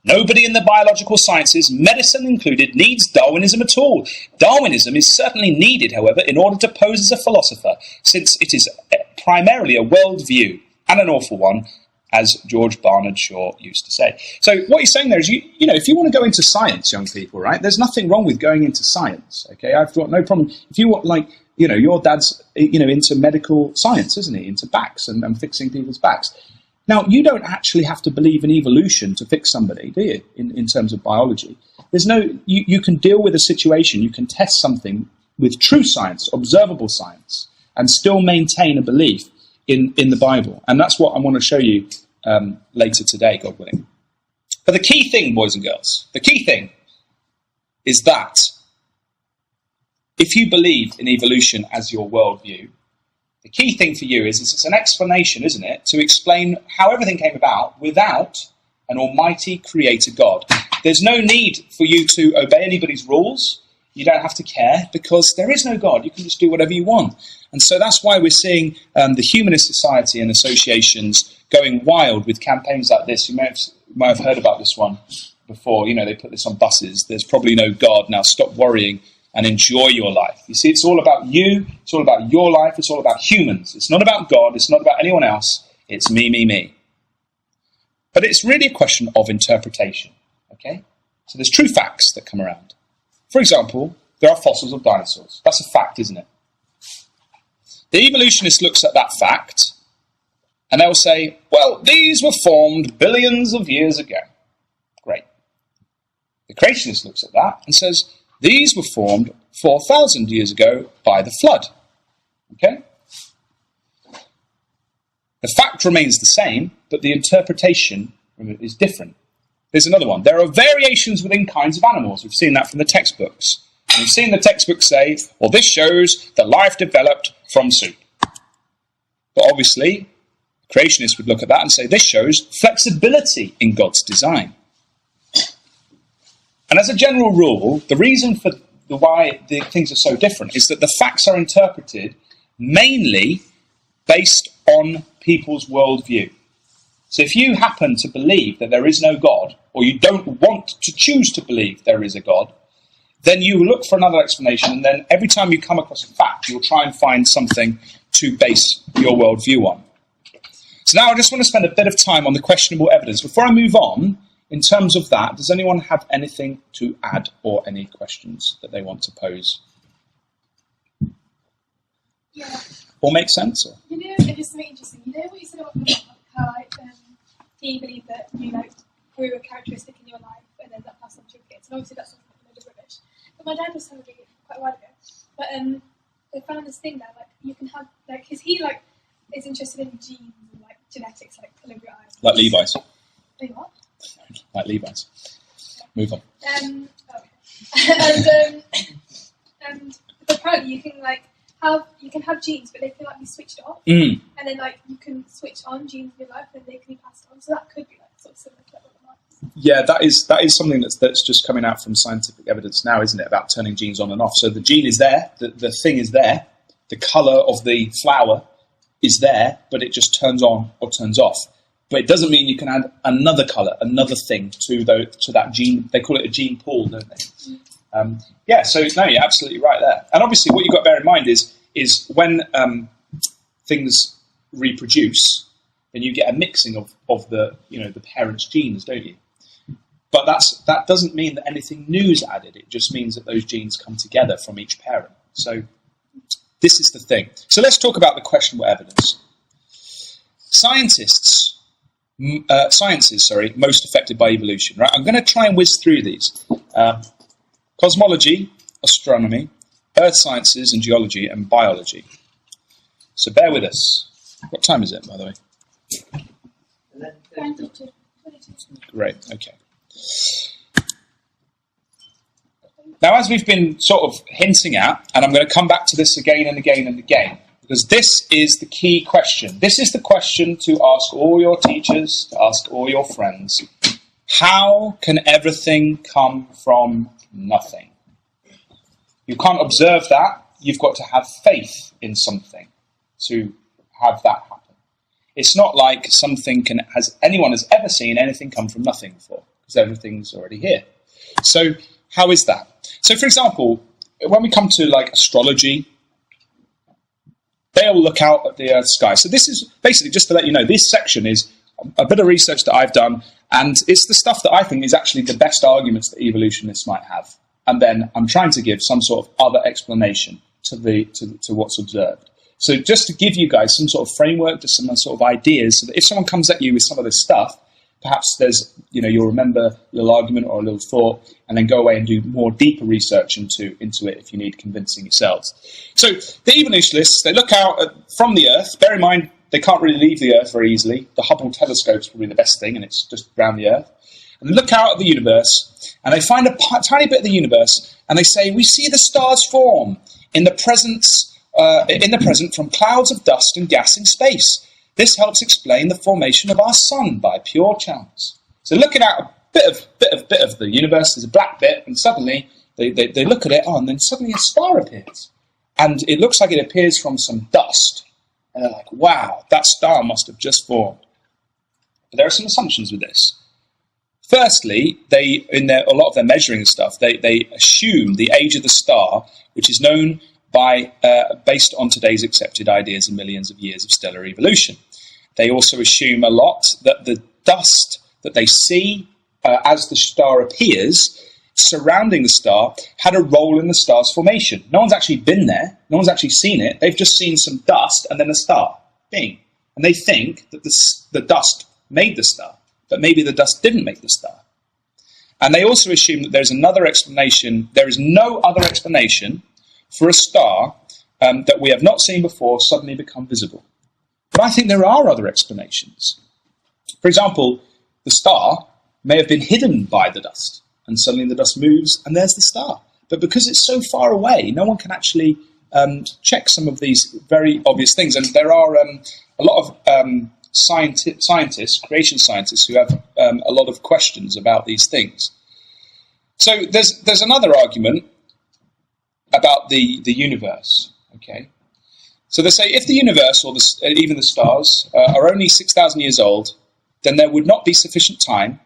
Nobody in the biological sciences, medicine included, needs Darwinism at all. Darwinism is certainly needed, however, in order to pose as a philosopher, since it is primarily a worldview, and an awful one, as George Barnard Shaw used to say. So what he's saying there is, if you want to go into science, young people, right, there's nothing wrong with going into science, okay? I've got no problem. If you want, your dad's, into medical science, isn't he? Into backs and fixing people's backs. Now, you don't actually have to believe in evolution to fix somebody, do you, in terms of biology? There's you can deal with a situation, you can test something with true science, observable science, and still maintain a belief in the Bible. And that's what I want to show you later today, God willing. But the key thing, boys and girls, the key thing is that if you believe in evolution as your worldview, the key thing for you is it's an explanation, isn't it, to explain how everything came about without an almighty creator God. There's no need for you to obey anybody's rules. You don't have to care because there is no God. You can just do whatever you want. And so that's why we're seeing the Humanist Society and associations going wild with campaigns like this. You might have heard about this one before. You know, they put this on buses. There's probably no God. Now stop worrying and enjoy your life. You see, it's all about you. It's all about your life. It's all about humans. It's not about God. It's not about anyone else. It's me, me, me. But it's really a question of interpretation. Okay? So there's true facts that come around. For example, there are fossils of dinosaurs. That's a fact, isn't it? The evolutionist looks at that fact and they'll say, well, these were formed billions of years ago. Great. The creationist looks at that and says, these were formed 4,000 years ago by the flood. Okay? The fact remains the same, but the interpretation is different. There's another one. There are variations within kinds of animals. We've seen that from the textbooks. And we've seen the textbooks say, well, this shows that life developed from soup. But obviously, creationists would look at that and say, this shows flexibility in God's design. And as a general rule, the reason for why the things are so different is that the facts are interpreted mainly based on people's worldview. So if you happen to believe that there is no God, or you don't want to choose to believe there is a God, then you look for another explanation, and then every time you come across a fact, you'll try and find something to base your worldview on. So now I just want to spend a bit of time on the questionable evidence. Before I move on, in terms of that, does anyone have anything to add or any questions that they want to pose? Yeah. All make sense? Or? You know, it is something interesting. You know what you said about how you believe that you grew a characteristic in your life and then that passed on to your kids. And obviously that's something a bit rubbish. But my dad was telling me quite a while ago. But they found this thing that you can have because he is interested in genes and genetics, delivery eyes. Like Levi's. Wait, what? Like Levi's. Move on. Okay. And apparently you can have genes, but they can be switched off, and then you can switch on genes in your life, and they can be passed on. So that could be sort of similar to what it might. Yeah, that is something that's just coming out from scientific evidence now, isn't it? About turning genes on and off. So the gene is there, the thing is there, the colour of the flower is there, but it just turns on or turns off. But it doesn't mean you can add another colour, another thing to that gene. They call it a gene pool, don't they? So no, you're absolutely right there. And obviously what you've got to bear in mind is when things reproduce, then you get a mixing of the parent's genes, don't you? But that doesn't mean that anything new is added. It just means that those genes come together from each parent. So this is the thing. So let's talk about the questionable evidence. Sciences, most affected by evolution. Right? I'm going to try and whiz through these. Cosmology, astronomy, earth sciences and geology and biology. So bear with us. What time is it, by the way? 22. Great, okay. Now, as we've been sort of hinting at, and I'm going to come back to this again and again and again, because this is the key question. This is the question to ask all your teachers, to ask all your friends. How can everything come from nothing? You can't observe that. You've got to have faith in something to have that happen. It's not like anyone has ever seen anything come from nothing before, because everything's already here. So how is that? So, for example, when we come to astrology, they'll look out at the Earth's sky. So this is basically, just to let you know, this section is a bit of research that I've done, and it's the stuff that I think is actually the best arguments that evolutionists might have. And then I'm trying to give some sort of other explanation to what's observed. So just to give you guys some sort of framework, just some sort of ideas, so that if someone comes at you with some of this stuff, perhaps you'll remember a little argument or a little thought, and then go away and do more deeper research into it if you need convincing yourselves. So the evolutionists, they look out from the Earth. Bear in mind, they can't really leave the Earth very easily. The Hubble telescope's probably the best thing, and it's just around the Earth. and look out at the universe, and they find a tiny bit of the universe, and they say, we see the stars form in the present from clouds of dust and gas in space. This helps explain the formation of our sun by pure chance. So looking at a bit of the universe, there's a black bit, and suddenly they look at it, and then suddenly a star appears. And it looks like it appears from some dust. And they're like, wow, that star must have just formed. But there are some assumptions with this. Firstly, a lot of their measuring stuff, they assume the age of the star, which is known based on today's accepted ideas and millions of years of stellar evolution. They also assume a lot that the dust that they see as the star appears, surrounding the star, had a role in the star's formation. No one's actually been there. No one's actually seen it. They've just seen some dust and then a star. Bing. And they think that the dust made the star, but maybe the dust didn't make the star. And they also assume that there's another explanation. There is no other explanation for a star that we have not seen before suddenly become visible. But I think there are other explanations. For example, the star may have been hidden by the dust, and suddenly the dust moves, and there's the star. But because it's so far away, no one can actually check some of these very obvious things. And there are a lot of scientists, creation scientists, who have a lot of questions about these things. So there's another argument about the universe. Okay, so they say if the universe or even the stars are only 6,000 years old, then there would not be sufficient time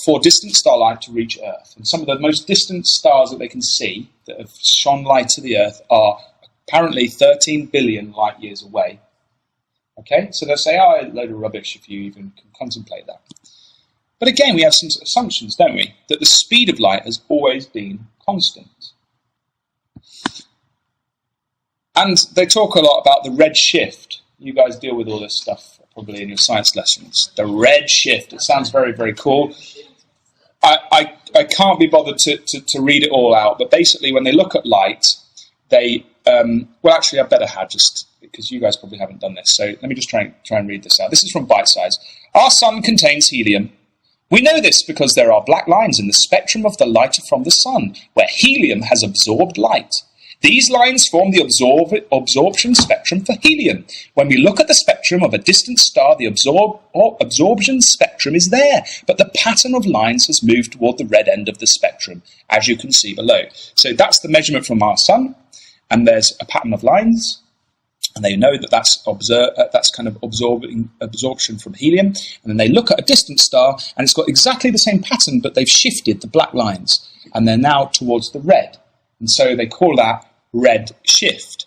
for distant starlight to reach Earth. And some of the most distant stars that they can see that have shone light to the Earth are apparently 13 billion light years away. Okay, so they'll say, oh, a load of rubbish if you even can contemplate that. But again, we have some assumptions, don't we? That the speed of light has always been constant. And they talk a lot about the red shift. You guys deal with all this stuff probably in your science lessons. The red shift. It sounds very, very cool. I can't be bothered to read it all out, but basically when they look at light, they... well, actually, I better have just... because you guys probably haven't done this. So let me just try and read this out. This is from Bite Size. Our sun contains helium. We know this because there are black lines in the spectrum of the light from the sun, where helium has absorbed light. These lines form the absorption spectrum for helium. When we look at the spectrum of a distant star, the absorption spectrum is there, but the pattern of lines has moved toward the red end of the spectrum, as you can see below. So that's the measurement from our sun, and there's a pattern of lines. And they know that that's kind of absorption from helium. And then they look at a distant star, and it's got exactly the same pattern, but they've shifted the black lines, and they're now towards the red. And so they call that red shift.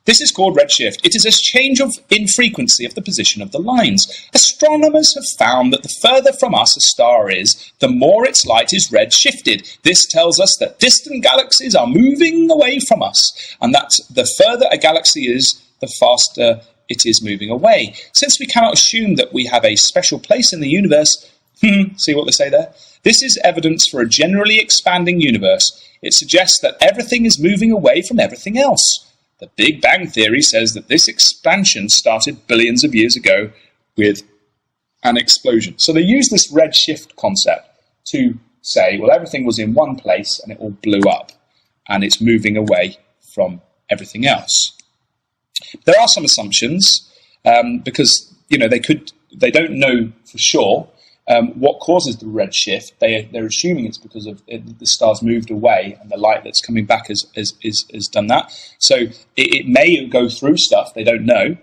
This is called red shift. It is a change in frequency of the position of the lines. Astronomers have found that the further from us a star is, the more its light is red shifted. This tells us that distant galaxies are moving away from us, and that the further a galaxy is, the faster it is moving away. Since we cannot assume that we have a special place in the universe, see what they say there? This is evidence for a generally expanding universe. It suggests that everything is moving away from everything else. The Big Bang Theory says that this expansion started billions of years ago with an explosion. So they use this red shift concept to say, well, everything was in one place and it all blew up and it's moving away from everything else. There are some assumptions because they don't know for sure what causes the red shift. They're assuming it's because of the stars moved away and the light that's coming back has done that. So it may go through stuff. They don't know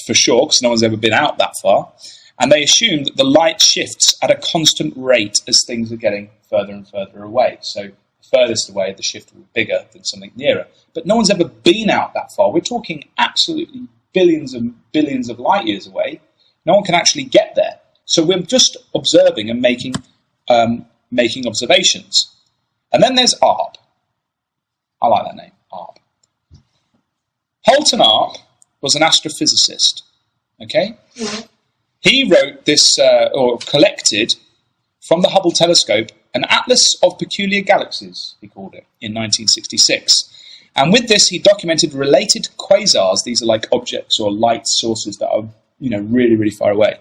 for sure because no one's ever been out that far. And they assume that the light shifts at a constant rate as things are getting further and further away. So furthest away, the shift will be bigger than something nearer. But no one's ever been out that far. We're talking absolutely billions and billions of light years away. No one can actually get there. So we're just observing and making observations. And then there's ARP. I like that name, ARP. Holton ARP was an astrophysicist. Okay? He wrote this, or collected from the Hubble telescope, an atlas of peculiar galaxies, he called it, in 1966. And with this, he documented related quasars. These are like objects or light sources that are, really, really far away.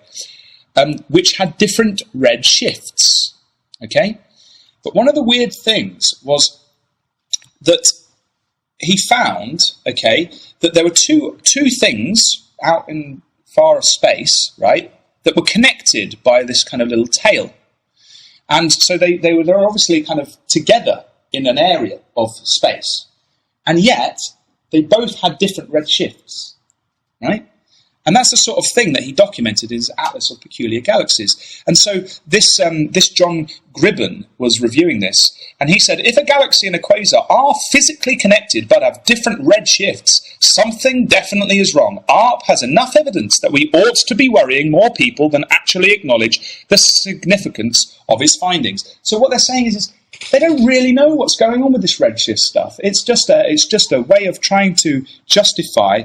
which had different red shifts. Okay? But one of the weird things was that he found, okay, that there were two things out in far space, right, that were connected by this kind of little tail. And so they're obviously kind of together in an area of space. And yet, they both had different red shifts, right? And that's the sort of thing that he documented in his Atlas of Peculiar Galaxies. And so this John Gribben was reviewing this, and he said, if a galaxy and a quasar are physically connected but have different red shifts, something definitely is wrong. ARP has enough evidence that we ought to be worrying more people than actually acknowledge the significance of his findings. So what they're saying is they don't really know what's going on with this redshift stuff. It's just a way of trying to justify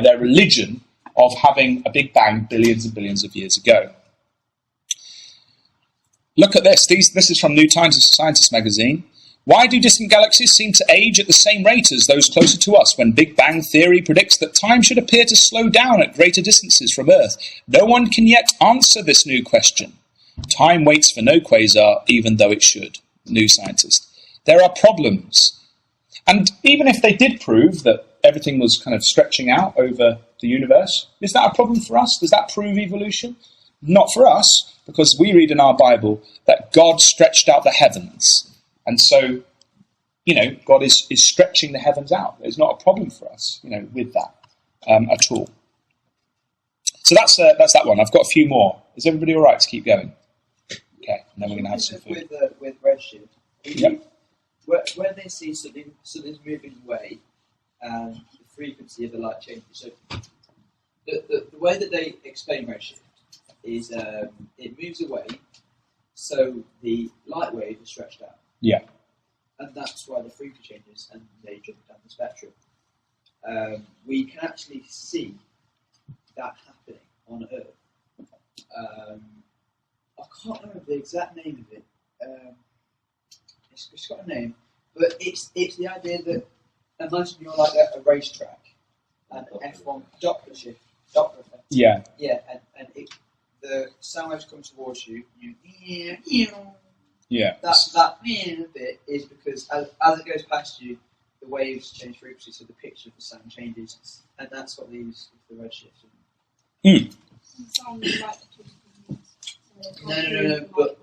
their religion of having a Big Bang billions and billions of years ago. Look at this. This is from New Scientist magazine. Why do distant galaxies seem to age at the same rate as those closer to us when Big Bang theory predicts that time should appear to slow down at greater distances from Earth? No one can yet answer this new question. Time waits for no quasar, even though it should. New Scientist. There are problems. And even if they did prove that everything was kind of stretching out over the universe, is that a problem for us? Does that prove evolution? Not for us, because we read in our Bible that God stretched out the heavens. And so, God is stretching the heavens out. There's not a problem for us, with that at all. So that's that one. I've got a few more. Is everybody all right to keep going? Okay, and then we're going to have some food. With redshift, Yep. when they see something's moving away, and the frequency of the light changes. So the way that they explain redshift is it moves away, so the light wave is stretched out. Yeah. And that's why the frequency changes and they jump down the spectrum. We can actually see that happening on Earth. I can't remember the exact name of it. It's got a name, but it's the idea that imagine you're like a racetrack and F1 Doppler shift, Doppler effect. Yeah. Yeah, and the sound waves come towards you. Yeah. That bit is because as it goes past you, the waves change frequency, so the pitch of the sound changes, and that's what they use for the redshift. Mm. No, but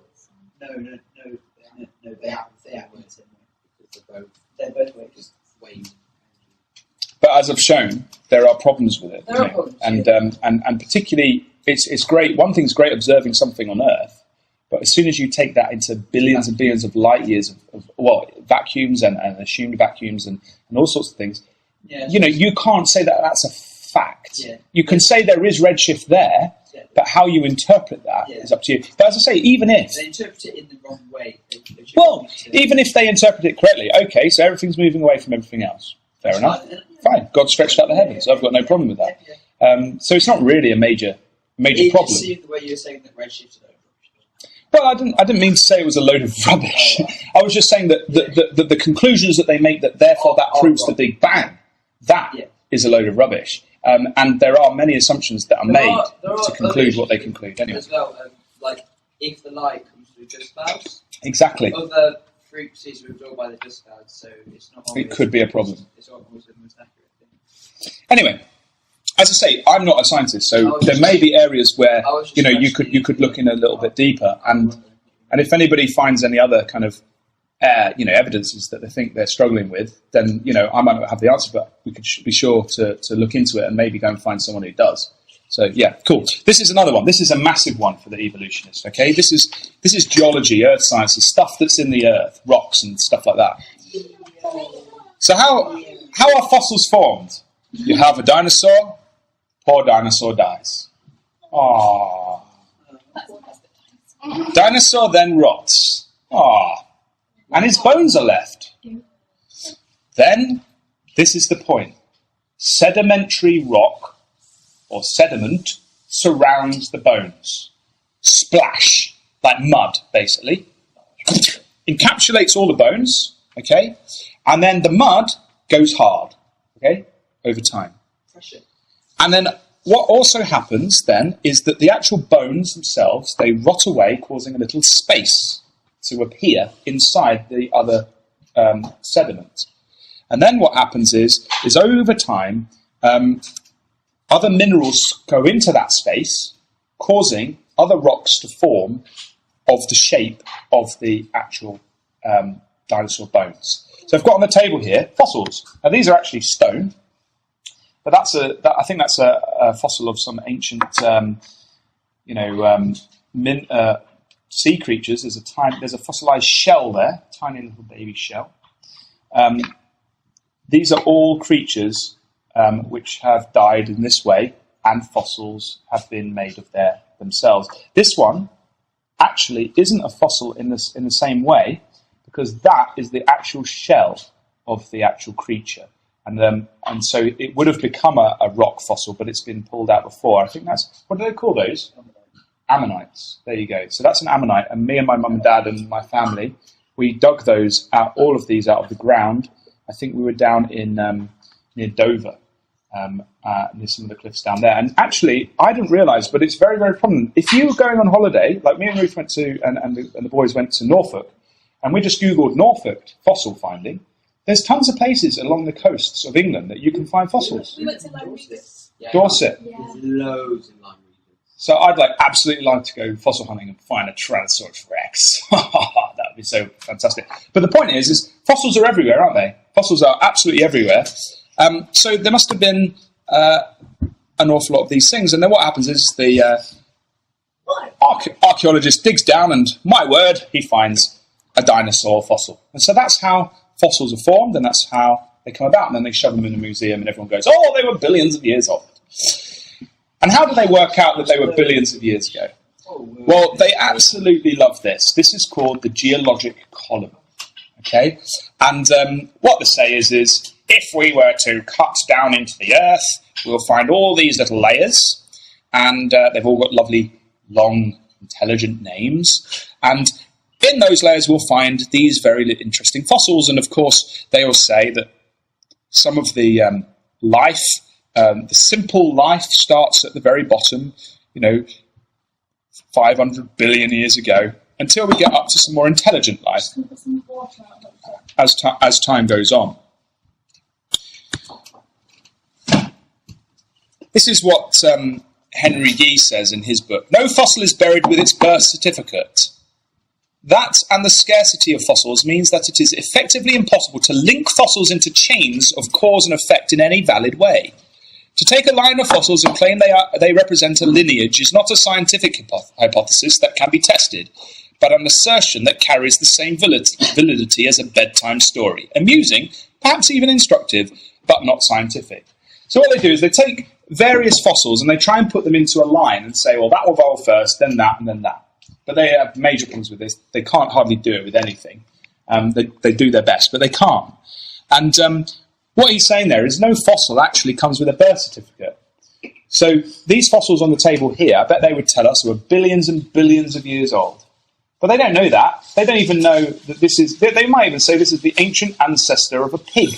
they have words in there because they're both waves. But as I've shown, there are problems with it. There are problems, and particularly, it's great. One thing's great observing something on Earth, but as soon as you take that into billions and billions of light years of vacuums and assumed vacuums and all sorts of things, you can't say that that's a fact. Yeah. You can say there is redshift there, but how you interpret that is up to you. But as I say, even if they interpret it in the wrong way, even if they interpret it correctly, okay, so everything's moving away from everything else. Fair enough. Fine. God stretched out the heavens. I've got no problem with that. So it's not really a major problem. See the way you were saying that redshift is over. Well, I didn't mean to say it was a load of rubbish. I was just saying that the conclusions that they make, that therefore that proves the Big Bang, that is a load of rubbish. And there are many assumptions that are made to conclude what they conclude. Anyway. As well, like if the light comes through dust clouds. Exactly. Other frequencies are absorbed by the dust clouds, so it's not always... It could be a problem. It's not always the most accurate thing. Anyway, as I say, I'm not a scientist, so there may be areas where you could look in a little bit deeper, and if anybody finds any other kind of evidences that they think they're struggling with, then I might not have the answer, but we could be sure to look into it and maybe go and find someone who does. So yeah, cool. This is another one. This is a massive one for the evolutionist. Okay, this is geology, earth sciences, stuff that's in the earth, rocks and stuff like that. So how are fossils formed? You have a dinosaur. Poor dinosaur dies. Aww. Dinosaur then rots. Aww. And his bones are left. Then, this is the point. Sedimentary rock, or sediment, surrounds the bones. Splash, like mud, basically. Encapsulates all the bones, okay? And then the mud goes hard, okay, over time. Pressure. And then what also happens then is that the actual bones themselves, they rot away, causing a little space to appear inside the other sediment. And then what happens is over time, other minerals go into that space, causing other rocks to form of the shape of the actual dinosaur bones. So I've got on the table here fossils. Now these are actually stone, but I think that's a fossil of some ancient, sea creatures. There's a fossilized shell there, tiny little baby shell. These are all creatures which have died in this way, and fossils have been made of themselves. This one actually isn't a fossil in the same way, because that is the actual shell of the actual creature. And so it would have become a rock fossil, but it's been pulled out before. I think that's, what do they call those? Ammonites. There you go. So that's an ammonite, and me and my mum and dad and my family, we dug those out, all of these out of the ground. I think we were down in near Dover, near some of the cliffs down there. And actually, I didn't realise, but it's very, very prominent. If you were going on holiday, like me and Ruth went to, and the boys went to Norfolk, and we just Googled Norfolk fossil finding, there's tons of places along the coasts of England that you can find fossils. We went to Dorset. Dorset. Yeah. There's loads in Lime Region. So I'd absolutely like to go fossil hunting and find a Tyrannosaurus Rex. That would be so fantastic. But the point is fossils are everywhere, aren't they? Fossils are absolutely everywhere. So there must have been an awful lot of these things. And then what happens is the archaeologist digs down and, my word, he finds a dinosaur fossil. And so that's how fossils are formed, and that's how they come about. And then they shove them in a museum and everyone goes, oh, they were billions of years old. And how do they work out that they were billions of years ago? Well, they absolutely love this. This is called the geologic column. Okay? And what they say is if we were to cut down into the earth, we'll find all these little layers, and they've all got lovely, long, intelligent names. And in those layers, we'll find these very interesting fossils. And of course, they all say that some of the life, the simple life, starts at the very bottom, 500 billion years ago, until we get up to some more intelligent life as time goes on. This is what Henry Gee says in his book. No fossil is buried with its birth certificate. That and the scarcity of fossils means that it is effectively impossible to link fossils into chains of cause and effect in any valid way. To take a line of fossils and claim they represent a lineage is not a scientific hypothesis that can be tested, but an assertion that carries the same validity as a bedtime story. Amusing, perhaps even instructive, but not scientific. So what they do is they take various fossils and they try and put them into a line and say, well, that will evolve first, then that, and then that. But they have major problems with this. They can't hardly do it with anything. They do their best, but they can't. And what he's saying there is no fossil actually comes with a birth certificate. So these fossils on the table here, I bet they would tell us were billions and billions of years old. But they don't know that. They don't even know that this is... They might even say this is the ancient ancestor of a pig,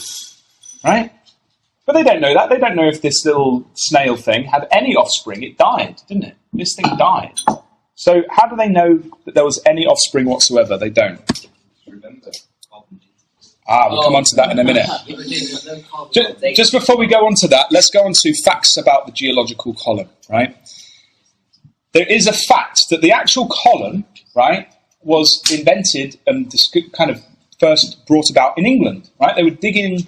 right? But they don't know that. They don't know if this little snail thing had any offspring. It died, didn't it? This thing died. So how do they know that there was any offspring whatsoever? They don't. Remember. We'll come on to that in a minute. Just before we go on to that, let's go on to facts about the geological column, right? There is a fact that the actual column, right, was invented and kind of first brought about in England, right? They were digging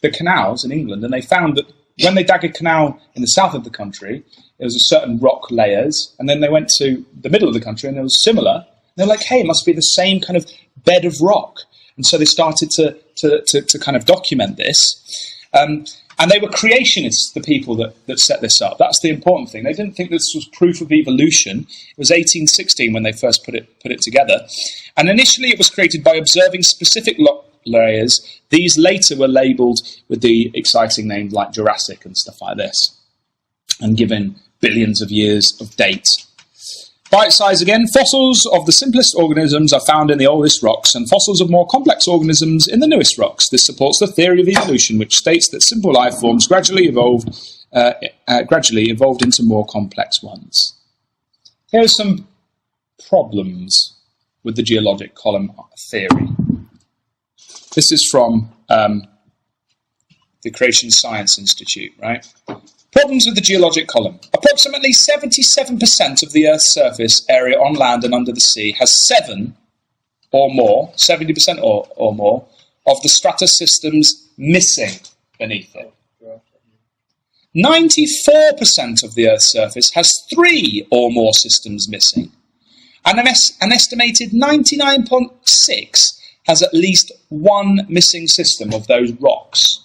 the canals in England, and they found that when they dug a canal in the south of the country, there was a certain rock layers, and then they went to the middle of the country, and there was similar. And they're like, hey, it must be the same kind of bed of rock. And so they started to kind of document this. And they were creationists, the people that set this up. That's the important thing. They didn't think this was proof of evolution. It was 1816 when they first put it together. And initially it was created by observing specific layers. These later were labelled with the exciting names like Jurassic and stuff like this, and given billions of years of date. Bite size again, fossils of the simplest organisms are found in the oldest rocks, and fossils of more complex organisms in the newest rocks. This supports the theory of evolution, which states that simple life forms gradually evolved gradually evolved into more complex ones. Here are some problems with the geologic column theory. This is from the Creation Science Institute, right? Problems with the geologic column. Approximately 77% of the Earth's surface area on land and under the sea has 70% or more, of the strata systems missing beneath it. 94% of the Earth's surface has 3 or more systems missing. And an estimated 99.6% has at least one missing system of those rocks.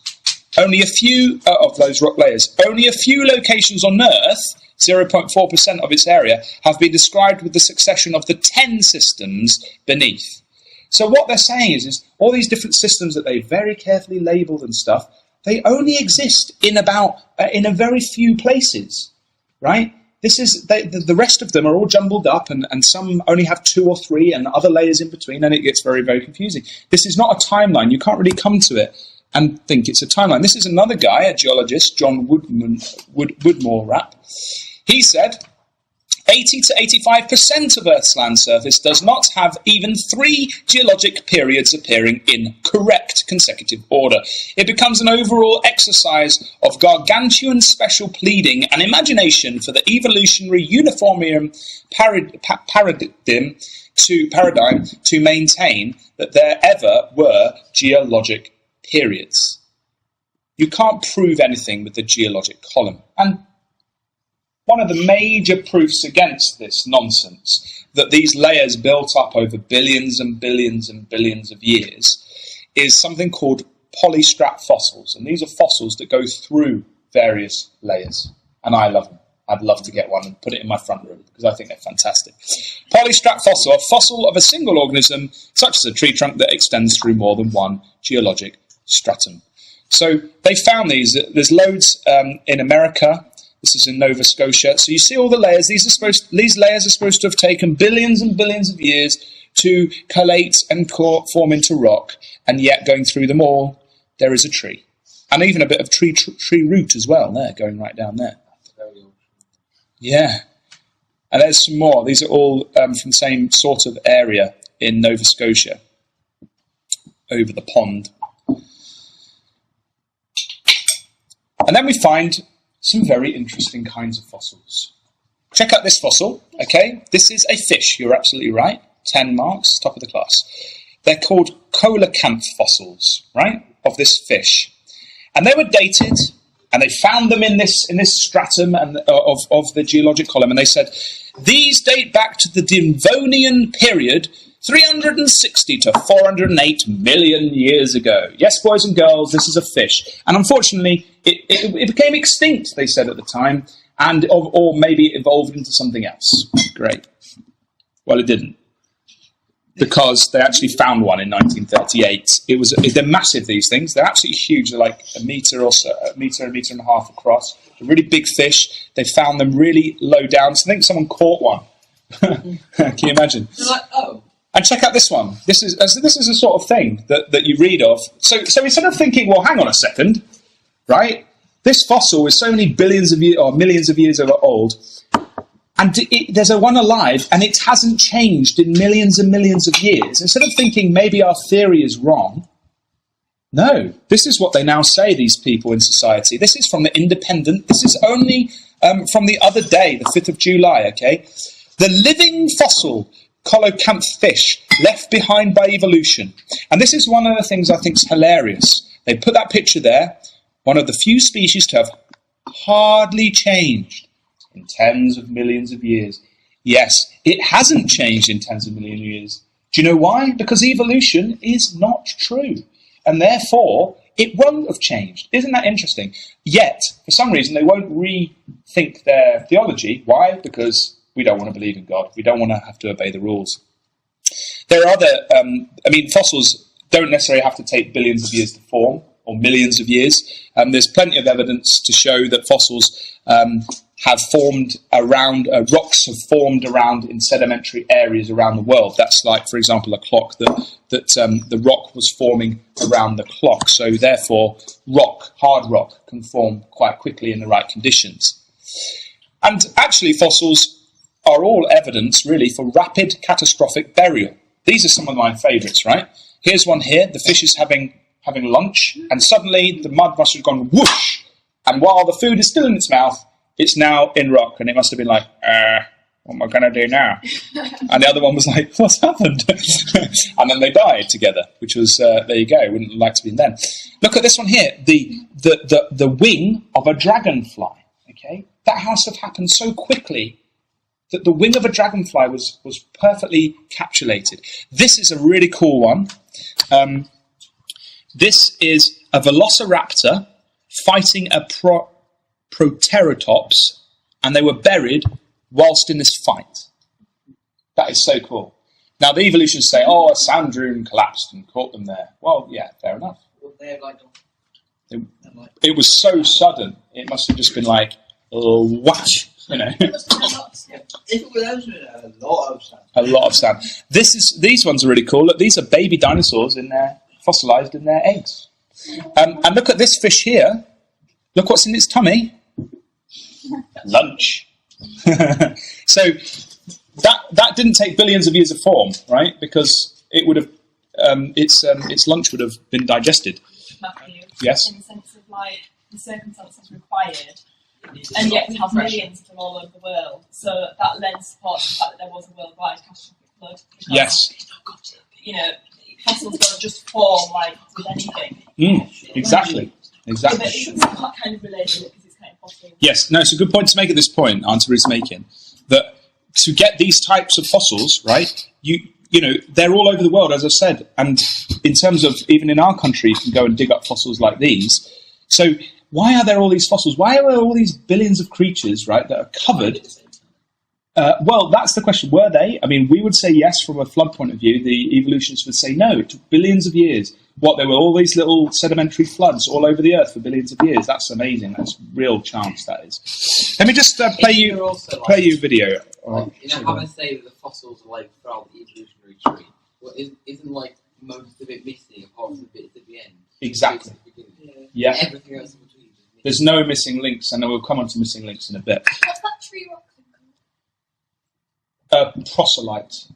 Only a few of those rock layers. Only a few locations on Earth, 0.4% of its area, have been described with the succession of the 10 systems beneath. So what they're saying is all these different systems that they very carefully labelled and stuff, they only exist in a very few places, right? The rest of them are all jumbled up, and some only have 2 or 3 and other layers in between, and it gets very, very confusing. This is not a timeline. You can't really come to it and think it's a timeline. This is another guy, a geologist, John Woodmore-Rapp. He said 80 to 85% of Earth's land surface does not have even 3 geologic periods appearing in correct consecutive order. It becomes an overall exercise of gargantuan special pleading and imagination for the evolutionary uniformium paradigm to maintain that there ever were geologic periods. You can't prove anything with the geologic column. And one of the major proofs against this nonsense, that these layers built up over billions and billions and billions of years, is something called polystrat fossils. And these are fossils that go through various layers. And I love them. I'd love to get one and put it in my front room because I think they're fantastic. Polystrat fossil, a fossil of a single organism, such as a tree trunk that extends through more than one geologic stratum. So they found these. There's loads in America. This is in Nova Scotia. So you see all the layers. These layers are supposed to have taken billions and billions of years to collate and form into rock, and yet going through them all, there is a tree. And even a bit of tree root as well, there, going right down there. Yeah. And there's some more. These are all from the same sort of area in Nova Scotia, over the pond. And then we find some very interesting kinds of fossils. Check out this fossil, okay? This is a fish, you're absolutely right. 10 marks, top of the class. They're called coelacanth fossils, right, of this fish. And they were dated, and they found them in this stratum and of the geologic column, and they said, these date back to the Devonian period, 360 to 408 million years ago. Yes, boys and girls, this is a fish. And unfortunately, it became extinct, they said at the time, or maybe it evolved into something else. Great. Well, it didn't. Because they actually found one in 1938. They're massive, these things. They're absolutely huge. They're like a metre or so, a metre and a half across. They're really big fish. They found them really low down. So I think someone caught one. Can you imagine? They're like, oh. And check out this one. This is the sort of thing that you read of. So instead of thinking, well, hang on a second, right? This fossil is so many billions of years or millions of years old, and there's a one alive, and it hasn't changed in millions and millions of years. Instead of thinking maybe our theory is wrong, no, this is what they now say, these people in society. This is from the Independent. This is only from the other day, the 5th of July, okay? The living fossil coelacanth fish left behind by evolution. And this is one of the things I think is hilarious. They put that picture there, one of the few species to have hardly changed in tens of millions of years. Yes, it hasn't changed in tens of millions of years. Do you know why? Because evolution is not true. And therefore, it won't have changed. Isn't that interesting? Yet, for some reason, they won't rethink their theology. Why? Because we don't want to believe in God. We don't want to have to obey the rules. There are other, fossils don't necessarily have to take billions of years to form, or millions of years. There's plenty of evidence to show that fossils have formed around, rocks have formed around in sedimentary areas around the world. That's like, for example, a clock, that the rock was forming around the clock. So therefore, hard rock, can form quite quickly in the right conditions. And actually, fossils are all evidence, really, for rapid catastrophic burial. These are some of my favourites, right? Here's one here. The fish is having lunch, and suddenly the mud must have gone whoosh. And while the food is still in its mouth, it's now in rock, and it must have been like, what am I going to do now? And the other one was like, what's happened? And then they died together, which was, there you go, wouldn't like to be in then. Look at this one here, the wing of a dragonfly, okay? That has to have happened so quickly that the wing of a dragonfly was perfectly capsulated. This is a really cool one. This is a velociraptor fighting a Proteratops, and they were buried whilst in this fight. That is so cool. Now, the evolutionists say, a sand dune collapsed and caught them there. Well, yeah, fair enough. It was so sudden, it must have just been like, whash, you know. A lot of sand. These ones are really cool. Look, these are baby dinosaurs fossilised in their eggs. And look at this fish here. Look what's in its tummy. Lunch. So that didn't take billions of years of form, right? Because it would have its lunch would have been digested. Matthew, yes. In the sense of like the circumstances required, and yet we have millions from all over the world, so that lends support to the fact that there was a worldwide catastrophic flood. Yes. You know, fossils don't just form like with anything. Exactly. Exactly. But it's not kind of related because it's kind of fossil. Yes, no, it's a good point to make at this point, Auntie is making, that to get these types of fossils, right, you know, they're all over the world, as I've said, and in terms of, even in our country, you can go and dig up fossils like these. So why are there all these fossils? Why are there all these billions of creatures, right, that are covered? Well, that's the question. Were they? I mean, we would say yes from a flood point of view. The evolutionists would say no. It took billions of years. There were all these little sedimentary floods all over the earth for billions of years. That's amazing. That's real chance, that is. Let me just play you a video. How they say that the fossils are like throughout the evolutionary tree, well, isn't like most of it missing apart from the bits at the end? Exactly. Yeah. Everything else in between. There's no missing links, and we'll come on to missing links in a bit. What's that tree rock? Proselyte.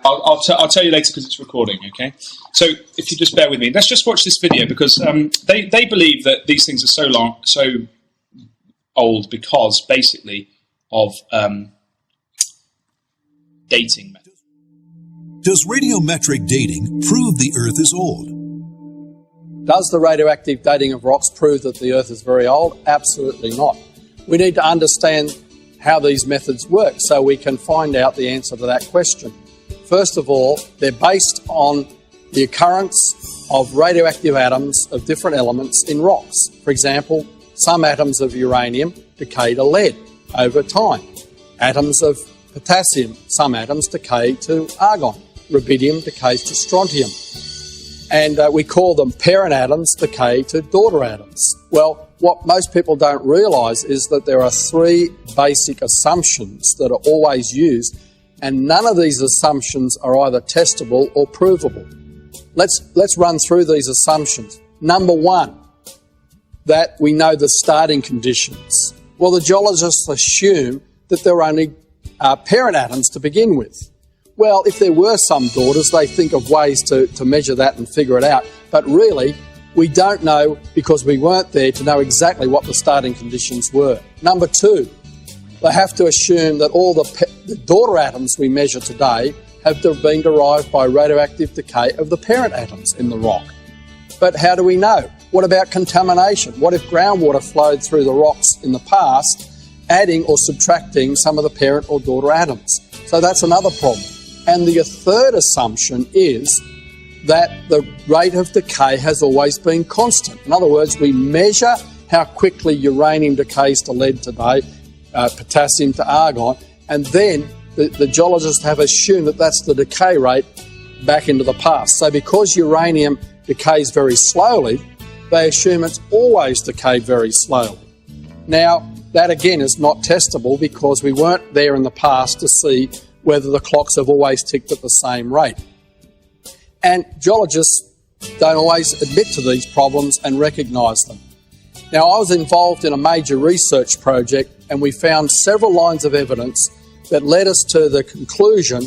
I'll tell you later because it's recording, okay? So if you just bear with me, let's just watch this video because they believe that these things are so old because basically of dating methods. Does radiometric dating prove the Earth is old? Does the radioactive dating of rocks prove that the Earth is very old? Absolutely not. We need to understand how these methods work so we can find out the answer to that question. First of all, they're based on the occurrence of radioactive atoms of different elements in rocks. For example, some atoms of uranium decay to lead over time. Atoms of potassium, some atoms decay to argon. Rubidium decays to strontium. And we call them parent atoms decay to daughter atoms. Well, what most people don't realise is that there are three basic assumptions that are always used, and none of these assumptions are either testable or provable. Let's run through these assumptions. Number one, that we know the starting conditions. Well, the geologists assume that there are only parent atoms to begin with. Well, if there were some daughters, they think of ways to measure that and figure it out. But really, we don't know because we weren't there to know exactly what the starting conditions were. Number two, they have to assume that all the daughter atoms we measure today have been derived by radioactive decay of the parent atoms in the rock. But how do we know? What about contamination? What if groundwater flowed through the rocks in the past, adding or subtracting some of the parent or daughter atoms? So that's another problem. And the third assumption is that the rate of decay has always been constant. In other words, we measure how quickly uranium decays to lead today, potassium to argon, and then the geologists have assumed that that's the decay rate back into the past. So because uranium decays very slowly, they assume it's always decayed very slowly. Now, that again is not testable because we weren't there in the past to see whether the clocks have always ticked at the same rate. And geologists don't always admit to these problems and recognise them. Now, I was involved in a major research project and we found several lines of evidence that led us to the conclusion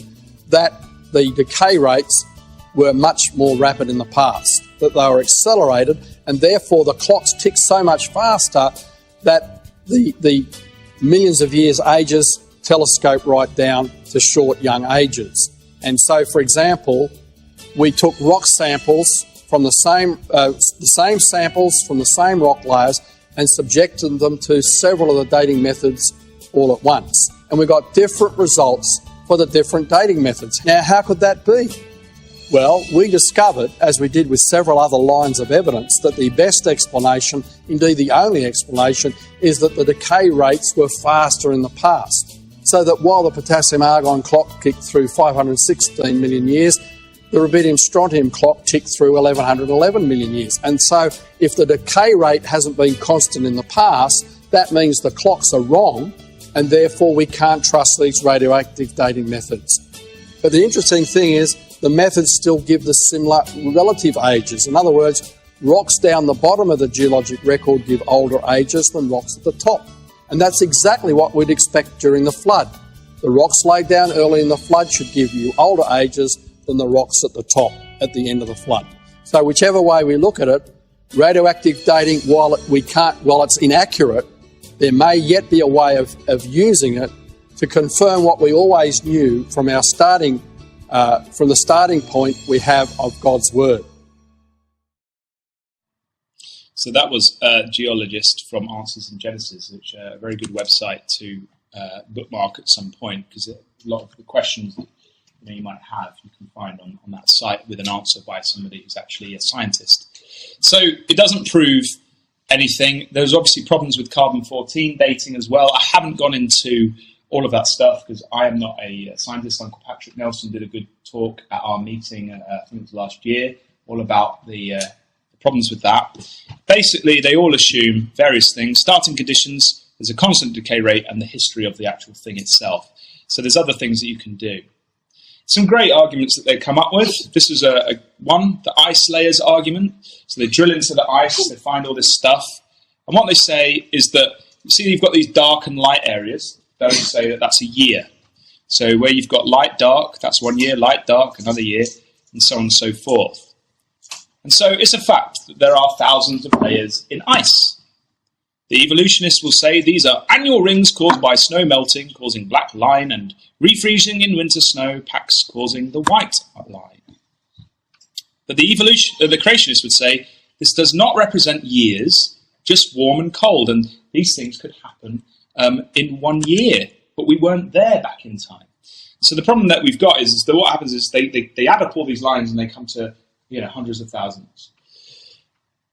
that the decay rates were much more rapid in the past, that they were accelerated, and therefore the clocks tick so much faster that the millions of years ages telescope right down to short young ages. And so, for example, we took rock samples from the same samples from the same rock layers and subjected them to several of the dating methods all at once. And we got different results for the different dating methods. Now, how could that be? Well, we discovered, as we did with several other lines of evidence, that the best explanation, indeed the only explanation, is that the decay rates were faster in the past. So that while the potassium-argon clock ticked through 516 million years, the rubidium-strontium clock ticked through 1111 million years. And so if the decay rate hasn't been constant in the past, that means the clocks are wrong, and therefore we can't trust these radioactive dating methods. But the interesting thing is, the methods still give the similar relative ages. In other words, rocks down the bottom of the geologic record give older ages than rocks at the top. And that's exactly what we'd expect during the flood. The rocks laid down early in the flood should give you older ages than the rocks at the top at the end of the flood. So whichever way we look at it, radioactive dating, while it's inaccurate, there may yet be a way of using it to confirm what we always knew from our starting point we have of God's Word. So that was a geologist from Answers in Genesis, which is a very good website to bookmark at some point, because a lot of the questions that you might have, you can find on that site with an answer by somebody who's actually a scientist. So it doesn't prove anything. There's obviously problems with carbon-14 dating as well. I haven't gone into all of that stuff because I am not a scientist. Uncle Patrick Nelson did a good talk at our meeting, I think it was last year, all about the problems with that. Basically, they all assume various things: starting conditions, there's a constant decay rate, and the history of the actual thing itself. So there's other things that you can do. Some great arguments that they come up with. This is one, the ice layers argument. So they drill into the ice, they find all this stuff. And what they say is that, you see you've got these dark and light areas. They'll say that that's a year. So where you've got light, dark, that's 1 year, light, dark, another year, and so on and so forth. And so it's a fact that there are thousands of layers in ice. The evolutionists will say these are annual rings caused by snow melting, causing black line, and refreezing in winter snow packs causing the white line. But the creationists would say this does not represent years, just warm and cold, and these things could happen in 1 year, but we weren't there back in time. So the problem that we've got is that what happens is they add up all these lines and they come to hundreds of thousands.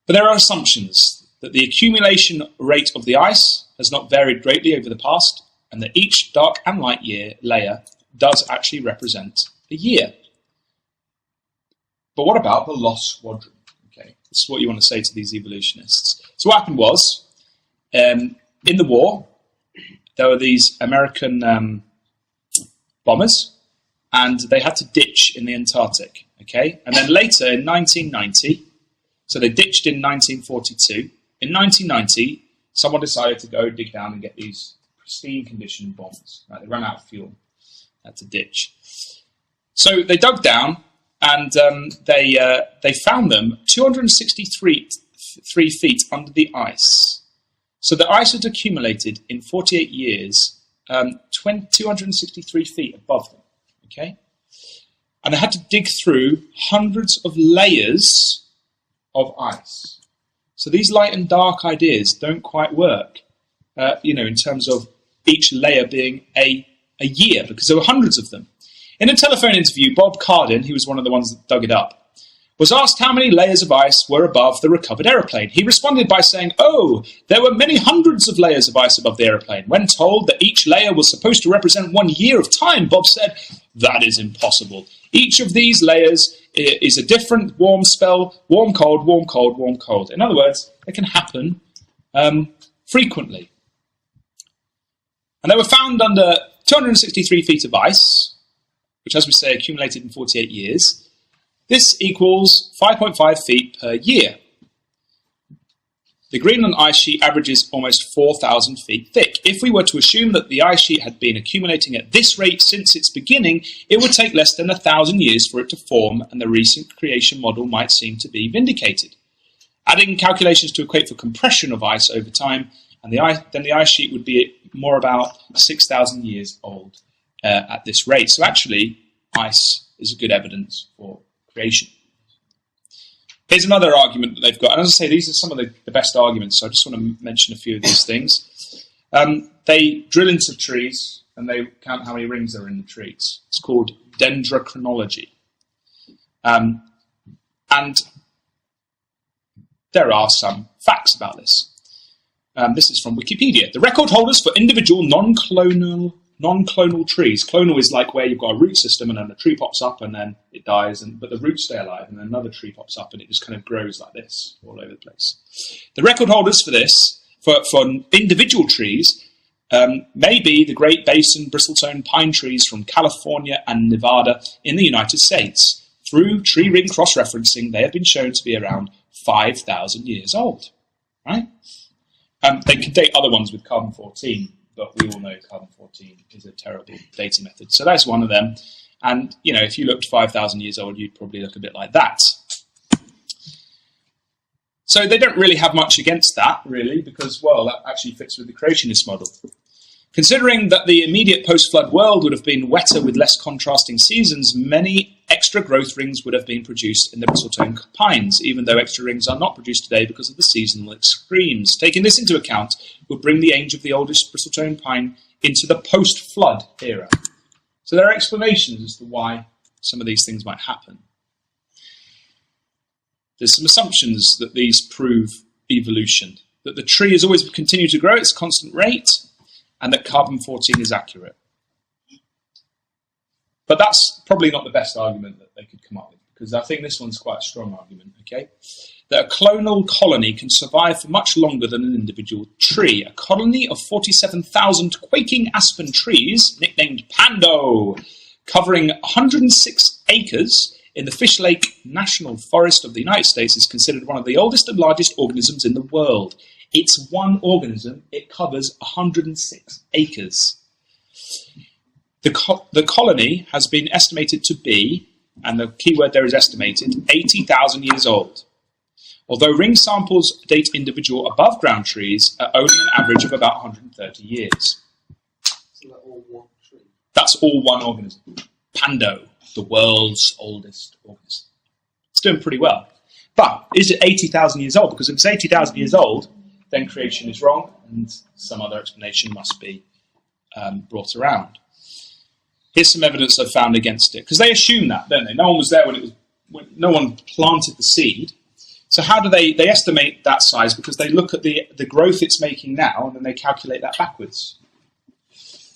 But there are assumptions that the accumulation rate of the ice has not varied greatly over the past, and that each dark and light layer does actually represent a year. But what about the lost squadron? Okay, this is what you want to say to these evolutionists. So what happened was, in the war, there were these American bombers, and they had to ditch in the Antarctic. Okay, and then later in 1990, so they ditched in 1942. In 1990, someone decided to go dig down and get these pristine condition bombs. Right? They ran out of fuel, had to ditch. So they dug down and they found them 263 feet under the ice. So the ice had accumulated in 48 years, 263 feet above them. Okay, and they had to dig through hundreds of layers of ice. So these light and dark ideas don't quite work, in terms of each layer being a year, because there were hundreds of them. In a telephone interview, Bob Cardin, he was one of the ones that dug it up, was asked how many layers of ice were above the recovered aeroplane. He responded by saying, there were many hundreds of layers of ice above the aeroplane. When told that each layer was supposed to represent 1 year of time, Bob said, that is impossible. Each of these layers is a different warm spell, warm, cold, warm, cold, warm, cold. In other words, it can happen frequently. And they were found under 263 feet of ice, which, as we say, accumulated in 48 years. This equals 5.5 feet per year. The Greenland ice sheet averages almost 4,000 feet thick. If we were to assume that the ice sheet had been accumulating at this rate since its beginning, it would take less than 1,000 years for it to form, and the recent creation model might seem to be vindicated. Adding calculations to equate for compression of ice over time, and then the ice sheet would be more about 6,000 years old at this rate. So actually, ice is a good evidence for creation. Here's another argument that they've got. And as I say, these are some of the best arguments, so I just want to mention a few of these things. They drill into trees, and they count how many rings are in the trees. It's called dendrochronology. And there are some facts about this. This is from Wikipedia. The record holders for individual non-clonal trees. Clonal is like where you've got a root system and then a tree pops up and then it dies, but the roots stay alive, and then another tree pops up and it just kind of grows like this all over the place. The record holders for this, for individual trees, may be the Great Basin bristletone pine trees from California and Nevada in the United States. Through tree ring cross-referencing, they have been shown to be around 5,000 years old. Right? They can date other ones with carbon-14, but we all know carbon-14 is a terrible dating method. So that's one of them. And, if you looked 5,000 years old, you'd probably look a bit like that. So they don't really have much against that, really, because, well, that actually fits with the creationist model. Considering that the immediate post-flood world would have been wetter with less contrasting seasons, many extra growth rings would have been produced in the bristletone pines, even though extra rings are not produced today because of the seasonal extremes. Taking this into account would bring the age of the oldest bristletone pine into the post-flood era. So there are explanations as to why some of these things might happen. There's some assumptions that these prove evolution, that the tree has always continued to grow at its constant rate, and that carbon-14 is accurate. But that's probably not the best argument that they could come up with, because I think this one's quite a strong argument, okay? That a clonal colony can survive for much longer than an individual tree. A colony of 47,000 quaking aspen trees, nicknamed Pando, covering 106 acres in the Fish Lake National Forest of the United States, is considered one of the oldest and largest organisms in the world. It's one organism. It covers 106 acres. The colony has been estimated to be, and the key word there is estimated, 80,000 years old. Although ring samples date individual above-ground trees at only an average of about 130 years. So they're all one tree? That's all one organism. Pando, the world's oldest organism. It's doing pretty well. But is it 80,000 years old? Because if it's 80,000 years old, then creation is wrong, and some other explanation must be brought around. Here's some evidence I've found against it, because they assume that, don't they? No one was there when no one planted the seed. So how do they estimate that size? Because they look at the growth it's making now, and then they calculate that backwards.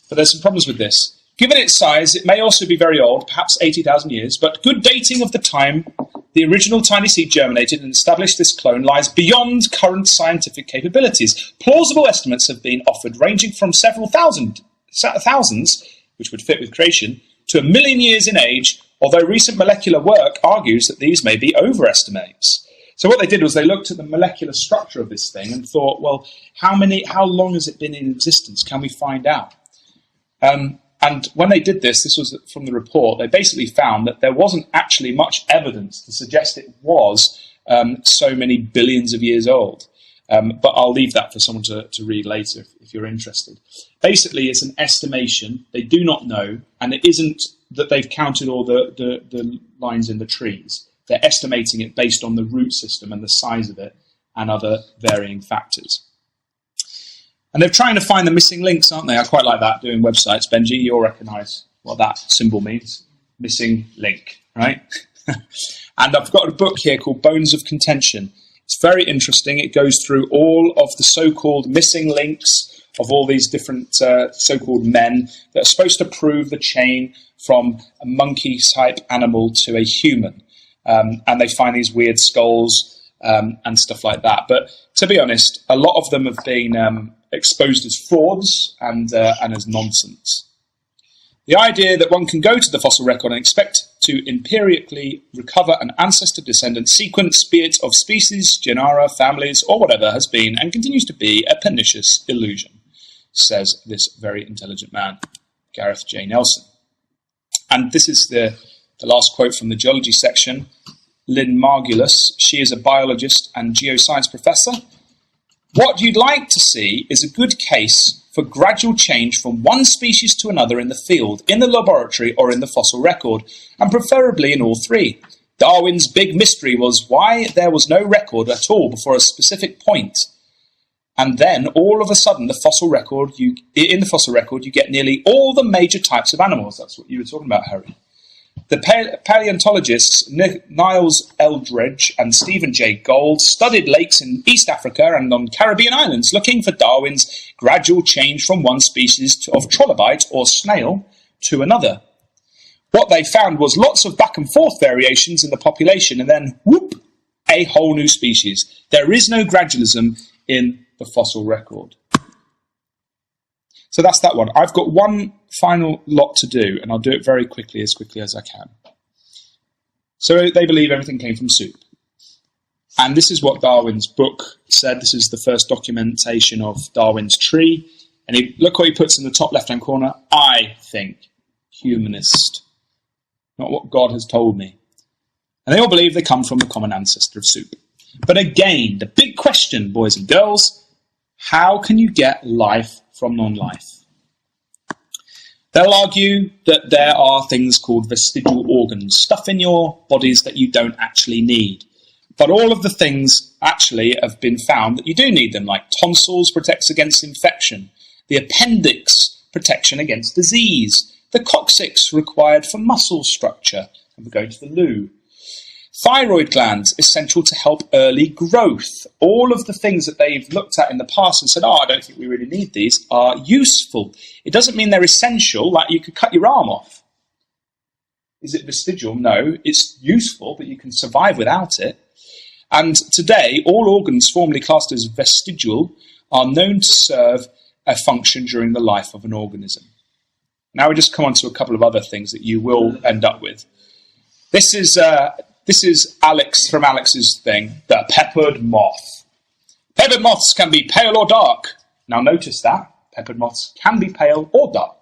But there's some problems with this. Given its size, it may also be very old, perhaps 80,000 years, but good dating of the time the original tiny seed germinated and established this clone lies beyond current scientific capabilities. Plausible estimates have been offered, ranging from several thousands, which would fit with creation, to 1 million years in age, although recent molecular work argues that these may be overestimates. So what they did was they looked at the molecular structure of this thing and thought, well, how long has it been in existence? Can we find out? And when they did this was from the report, they basically found that there wasn't actually much evidence to suggest it was so many billions of years old. But I'll leave that for someone to read later if you're interested. Basically, it's an estimation. They do not know, and it isn't that they've counted all the lines in the trees. They're estimating it based on the root system and the size of it and other varying factors. And they're trying to find the missing links, aren't they? I quite like that, doing websites. Benji, you'll recognise what that symbol means. Missing link, right? And I've got a book here called Bones of Contention. It's very interesting. It goes through all of the so-called missing links of all these different so-called men that are supposed to prove the chain from a monkey-type animal to a human. And they find these weird skulls and stuff like that. But to be honest, a lot of them have been exposed as frauds and as nonsense. The idea that one can go to the fossil record and expect to empirically recover an ancestor-descendant sequence, be it of species, genera, families, or whatever, has been and continues to be a pernicious illusion, says this very intelligent man, Gareth J. Nelson. And this is the last quote from the geology section. Lynn Margulis, she is a biologist and geoscience professor. What you'd like to see is a good case for gradual change from one species to another in the field, in the laboratory, or in the fossil record, and preferably in all three. Darwin's big mystery was why there was no record at all before a specific point. And then, all of a sudden, in the fossil record, you get nearly all the major types of animals. That's what you were talking about, Harry. The paleontologists Niles Eldredge and Stephen J. Gould studied lakes in East Africa and on Caribbean islands, looking for Darwin's gradual change from one species of trilobite or snail to another. What they found was lots of back and forth variations in the population, and then, whoop, a whole new species. There is no gradualism in the fossil record. So that's that one. I've got one final lot to do, and I'll do it very quickly as I can. So they believe everything came from soup. And this is what Darwin's book said. This is the first documentation of Darwin's tree. And look what he puts in the top left-hand corner. I think humanist. Not what God has told me. And they all believe they come from the common ancestor of soup. But again, the big question, boys and girls, how can you get life from non-life? They'll argue that there are things called vestigial organs, stuff in your bodies that you don't actually need. But all of the things actually have been found that you do need them, like tonsils protects against infection, the appendix protection against disease, the coccyx required for muscle structure, and we're going to the loo. Thyroid glands, essential to help early growth. All of the things that they've looked at in the past and said, I don't think we really need these, are useful. It doesn't mean they're essential, like you could cut your arm off. Is it vestigial? No, it's useful, but you can survive without it. And today, all organs formerly classed as vestigial are known to serve a function during the life of an organism. Now we just come on to a couple of other things that you will end up with. This is Alex from Alex's thing, the peppered moth. Peppered moths can be pale or dark. Now notice that. Peppered moths can be pale or dark.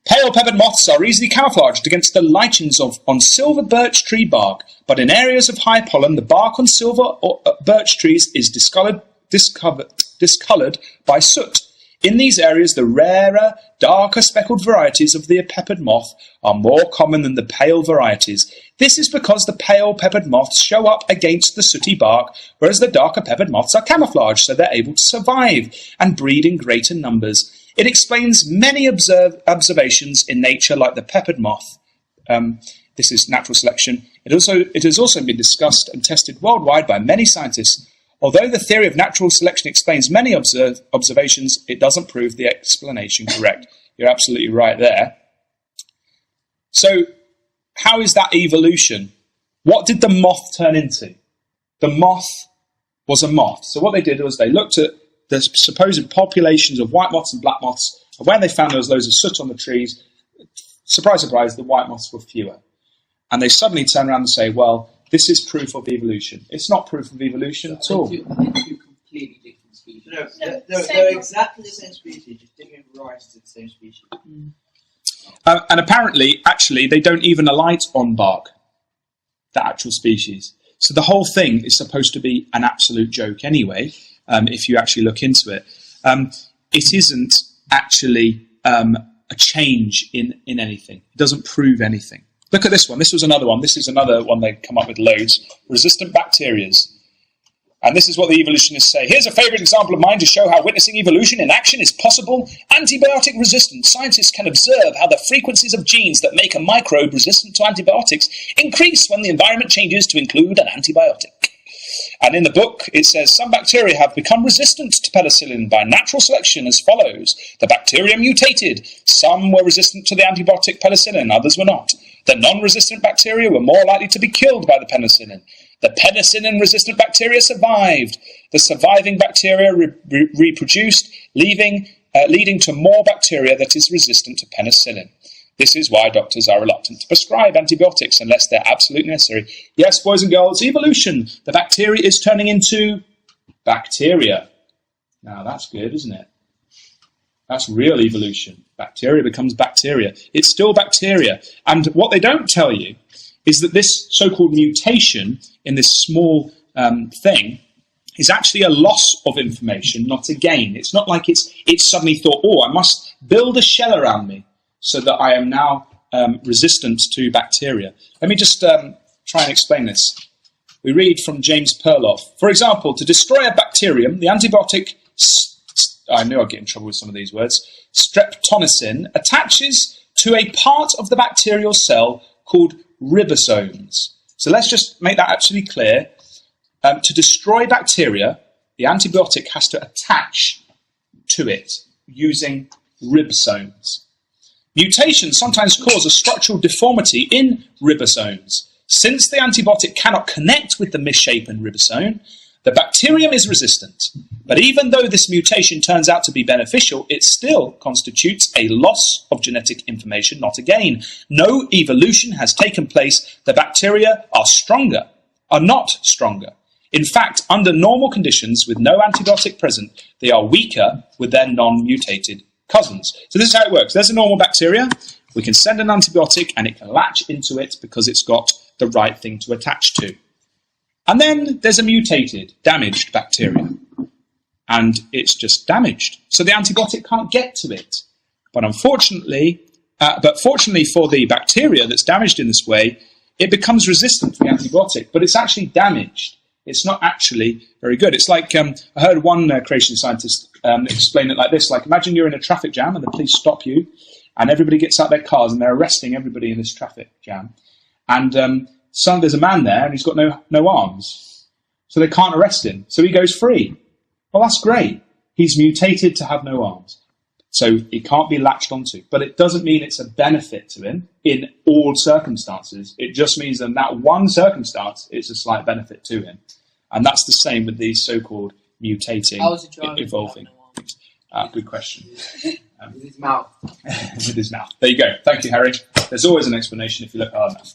Pale peppered moths are easily camouflaged against the lichens on silver birch tree bark, but in areas of high pollen, the bark on silver or birch trees is discoloured by soot. In these areas, the rarer, darker speckled varieties of the peppered moth are more common than the pale varieties. This is because the pale peppered moths show up against the sooty bark, whereas the darker peppered moths are camouflaged, so they're able to survive and breed in greater numbers. It explains many observations in nature, like the peppered moth. This is natural selection. It has also been discussed and tested worldwide by many scientists. Although the theory of natural selection explains many observations, it doesn't prove the explanation correct. You're absolutely right there. So, how is that evolution? What did the moth turn into? The moth was a moth. So what they did was they looked at the supposed populations of white moths and black moths, and when they found there was loads of soot on the trees, surprise, surprise, the white moths were fewer. And they suddenly turn around and say, well, this is proof of evolution. It's not proof of evolution at all. Two completely different species. They're exactly the same species, just different varieties of the same species. And apparently, actually, they don't even alight on bark, the actual species. So the whole thing is supposed to be an absolute joke anyway, if you actually look into it. It isn't actually a change in anything. It doesn't prove anything. Look at this one. This was another one. This is another one they've come up with loads. Resistant bacterias. And this is what the evolutionists say. Here's a favourite example of mine to show how witnessing evolution in action is possible. Antibiotic resistance. Scientists can observe how the frequencies of genes that make a microbe resistant to antibiotics increase when the environment changes to include an antibiotic. And in the book, it says some bacteria have become resistant to penicillin by natural selection as follows. The bacteria mutated. Some were resistant to the antibiotic penicillin, others were not. The non-resistant bacteria were more likely to be killed by the penicillin. The penicillin-resistant bacteria survived. The surviving bacteria reproduced, leading to more bacteria that is resistant to penicillin. This is why doctors are reluctant to prescribe antibiotics unless they're absolutely necessary. Yes, boys and girls, evolution. The bacteria is turning into bacteria. Now, that's good, isn't it? That's real evolution. Bacteria becomes bacteria. It's still bacteria. And what they don't tell you is that this so-called mutation in this small thing is actually a loss of information, not a gain. It's not like it's suddenly thought, oh, I must build a shell around me so that I am now resistant to bacteria. Let me just try and explain this. We read from James Perloff. For example, to destroy a bacterium, the antibiotic, I knew I'd get in trouble with some of these words, streptomycin, attaches to a part of the bacterial cell called ribosomes. So let's just make that absolutely clear. To destroy bacteria, the antibiotic has to attach to it using ribosomes. Mutations sometimes cause a structural deformity in ribosomes. Since the antibiotic cannot connect with the misshapen ribosome, the bacterium is resistant. But even though this mutation turns out to be beneficial, it still constitutes a loss of genetic information, not a gain. No evolution has taken place. The bacteria are not stronger. In fact, under normal conditions, with no antibiotic present, they are weaker with their non-mutated cousins. So this is how it works. There's a normal bacteria. We can send an antibiotic and it can latch into it because it's got the right thing to attach to. And then there's a mutated, damaged bacteria. And it's just damaged. So the antibiotic can't get to it. But fortunately for the bacteria that's damaged in this way, it becomes resistant to the antibiotic. But it's actually damaged. It's not actually very good. It's like, I heard one creation scientist explain it like this. Like, imagine you're in a traffic jam and the police stop you. And everybody gets out their cars and they're arresting everybody in this traffic jam. And there's a man there and he's got no arms. So they can't arrest him. So he goes free. Well, that's great. He's mutated to have no arms. So he can't be latched onto. But it doesn't mean it's a benefit to him in all circumstances. It just means in that one circumstance, it's a slight benefit to him. And that's the same with these so-called mutating, evolving. Good question. With his mouth. With his mouth. There you go. Thank you, Harry. There's always an explanation if you look hard enough.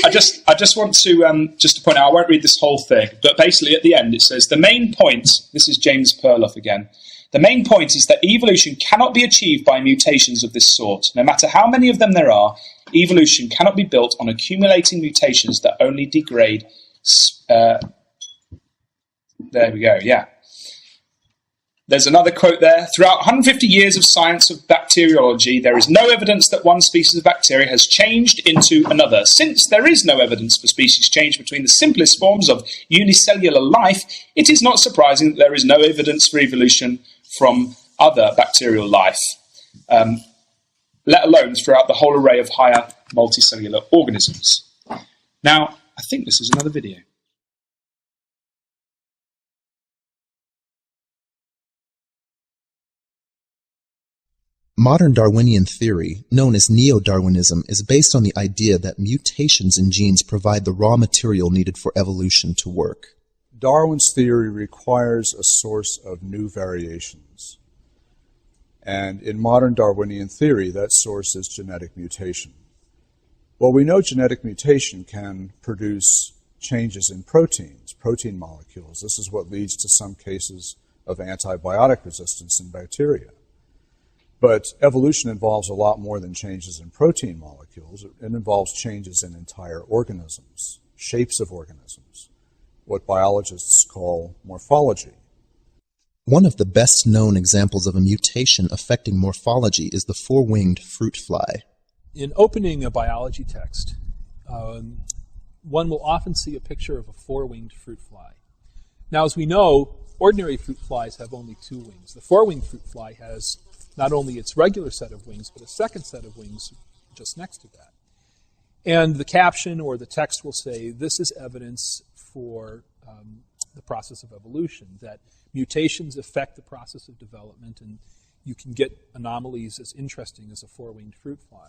I just want to just to point out, I won't read this whole thing, but basically at the end it says, the main point, this is James Perloff again, the main point is that evolution cannot be achieved by mutations of this sort. No matter how many of them there are, evolution cannot be built on accumulating mutations that only degrade... there we go, yeah. There's another quote there. Throughout 150 years of science of bacteriology, there is no evidence that one species of bacteria has changed into another. Since there is no evidence for species change between the simplest forms of unicellular life, it is not surprising that there is no evidence for evolution from other bacterial life, let alone throughout the whole array of higher multicellular organisms. Now, I think this is another video. Modern Darwinian theory, known as neo-Darwinism, is based on the idea that mutations in genes provide the raw material needed for evolution to work. Darwin's theory requires a source of new variations. And in modern Darwinian theory, that source is genetic mutation. Well, we know genetic mutation can produce changes in proteins, protein molecules. This is what leads to some cases of antibiotic resistance in bacteria. But evolution involves a lot more than changes in protein molecules. It involves changes in entire organisms, shapes of organisms, what biologists call morphology. One of the best-known examples of a mutation affecting morphology is the four-winged fruit fly. In opening a biology text, one will often see a picture of a four-winged fruit fly. Now, as we know, ordinary fruit flies have only two wings. The four-winged fruit fly has not only its regular set of wings, but a second set of wings just next to that. And the caption or the text will say, this is evidence for the process of evolution, that mutations affect the process of development, and you can get anomalies as interesting as a four-winged fruit fly.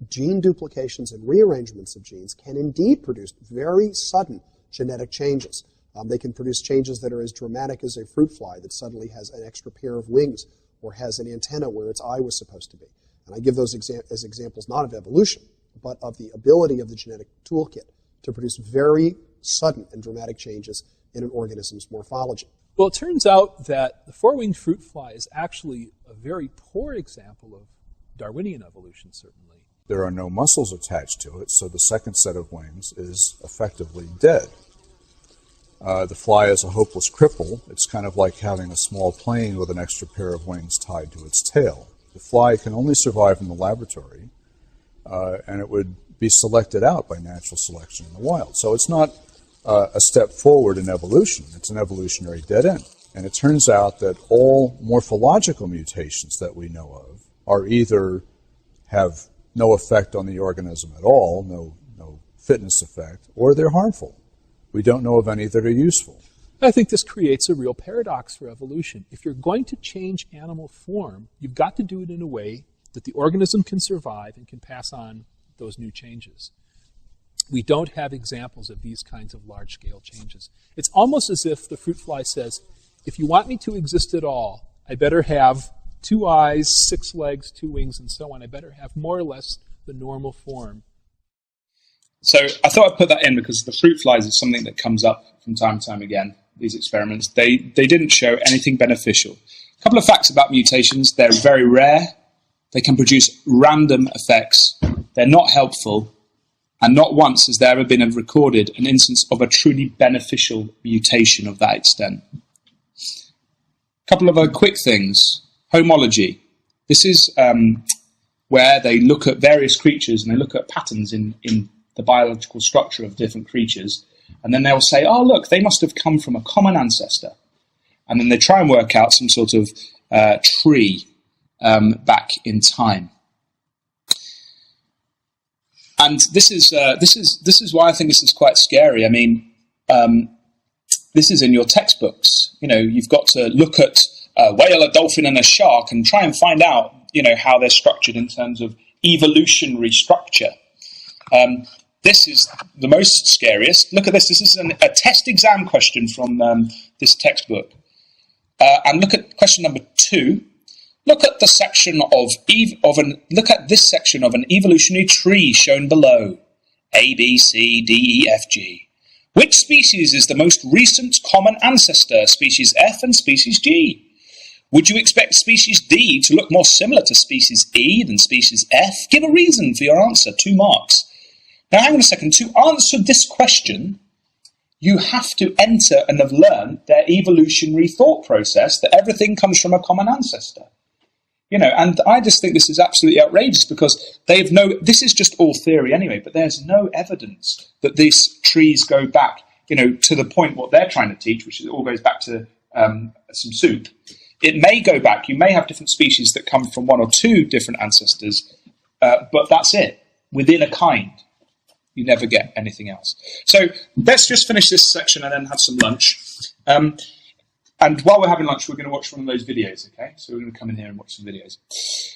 gene duplications and rearrangements of genes can indeed produce very sudden genetic changes. They can produce changes that are as dramatic as a fruit fly that suddenly has an extra pair of wings or has an antenna where its eye was supposed to be. And I give those as examples not of evolution, but of the ability of the genetic toolkit to produce very sudden and dramatic changes in an organism's morphology. Well, it turns out that the four-winged fruit fly is actually a very poor example of Darwinian evolution, certainly. There are no muscles attached to it, so the second set of wings is effectively dead. The fly is a hopeless cripple. It's kind of like having a small plane with an extra pair of wings tied to its tail. The fly can only survive in the laboratory, and it would be selected out by natural selection in the wild. So it's not a step forward in evolution. It's an evolutionary dead end. And it turns out that all morphological mutations that we know of are either have no effect on the organism at all, no fitness effect, or they're harmful. We don't know of any that are useful. I think this creates a real paradox for evolution. If you're going to change animal form, you've got to do it in a way that the organism can survive and can pass on those new changes. We don't have examples of these kinds of large-scale changes. It's almost as if the fruit fly says, if you want me to exist at all, I better have 2 eyes, 6 legs, 2 wings, and so on. I better have more or less the normal form. So I thought I'd put that in because the fruit flies is something that comes up from time to time again, these experiments. They didn't show anything beneficial. A couple of facts about mutations. They're very rare. They can produce random effects. They're not helpful. And not once has there ever been recorded an instance of a truly beneficial mutation of that extent. A couple of other quick things. Homology. This is where they look at various creatures and they look at patterns in the biological structure of different creatures. And then they'll say, oh, look, they must have come from a common ancestor. And then they try and work out some sort of tree back in time. And this is why I think this is quite scary. I mean, this is in your textbooks. You know, you've got to look at a whale, a dolphin, and a shark, and try and find out, you know, how they're structured in terms of evolutionary structure. This is the most scariest. Look at this. This is a test exam question from this textbook. And look at question number 2. Look at the section look at this section of an evolutionary tree shown below. A, B, C, D, E, F, G. Which species is the most recent common ancestor? Species F and species G. Would you expect species D to look more similar to species E than species F? Give a reason for your answer. 2 marks. Now, hang on a second. To answer this question, you have to enter and have learned their evolutionary thought process that everything comes from a common ancestor. You know, and I just think this is absolutely outrageous because this is just all theory anyway, but there's no evidence that these trees go back, you know, to the point what they're trying to teach, which is it all goes back to some soup. It may go back. You may have different species that come from 1 or 2 different ancestors, but that's it. Within a kind. You never get anything else. So let's just finish this section and then have some lunch. And while we're having lunch, we're going to watch one of those videos, okay? So we're going to come in here and watch some videos.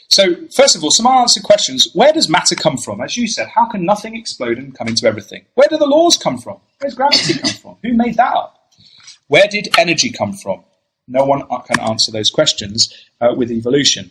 So first of all, some unanswered questions. Where does matter come from? As you said, how can nothing explode and come into everything? Where do the laws come from? Where's gravity come from? Who made that up? Where did energy come from? No one can answer those questions with evolution.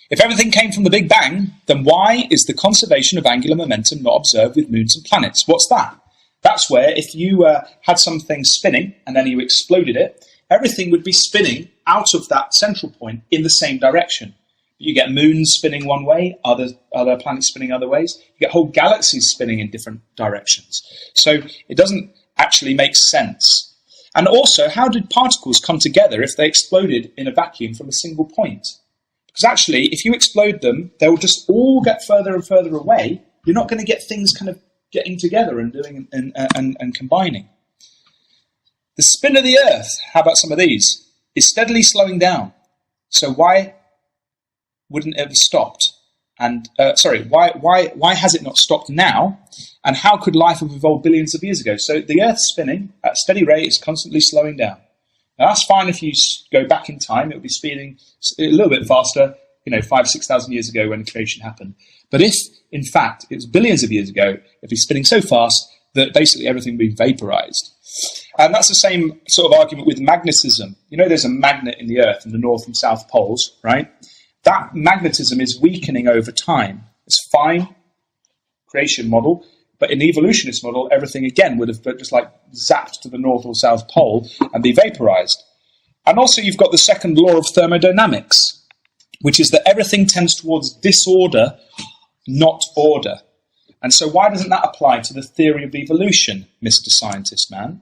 If everything came from the Big Bang, then why is the conservation of angular momentum not observed with moons and planets? What's that? That's where if you had something spinning and then you exploded it, everything would be spinning out of that central point in the same direction. You get moons spinning one way, other planets spinning other ways. You get whole galaxies spinning in different directions. So it doesn't actually make sense. And also, how did particles come together if they exploded in a vacuum from a single point? Because actually, if you explode them, they'll just all get further and further away. You're not going to get things kind of getting together and doing and combining. The spin of the Earth, how about some of these, is steadily slowing down. So why wouldn't it have stopped? And why has it not stopped now? And how could life have evolved billions of years ago? So the Earth's spinning at a steady rate, is constantly slowing down. Now that's fine if you go back in time; it would be speeding a little bit faster 6,000 years ago when creation happened. But if, in fact, it was billions of years ago, it'd be spinning so fast that basically everything would be vaporized. And that's the same sort of argument with magnetism. There's a magnet in the Earth in the North and South poles, right? That magnetism is weakening over time. It's fine, creation model, but in the evolutionist model, everything again would have just like zapped to the North or South pole and be vaporized. And also you've got the second law of thermodynamics, which is that everything tends towards disorder, not order. And so why doesn't that apply to the theory of evolution, Mr. Scientist Man?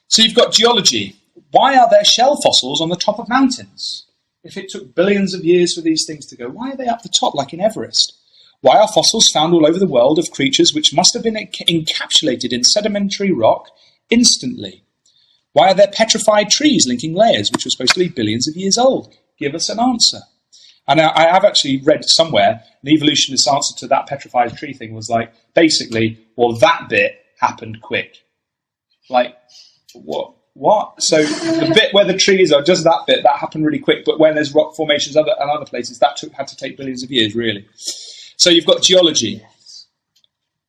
So you've got geology. Why are there shell fossils on the top of mountains? If it took billions of years for these things to go, why are they up the top like in Everest? Why are fossils found all over the world of creatures which must have been encapsulated in sedimentary rock instantly? Why are there petrified trees linking layers which were supposed to be billions of years old? Give us an answer. And I have actually read somewhere an evolutionist answer to that petrified tree thing was like, basically, well, that bit happened quick. Like, what? So the bit where the trees are, just that bit, that happened really quick. But when there's rock formations and other places, that had to take billions of years, really. So you've got geology.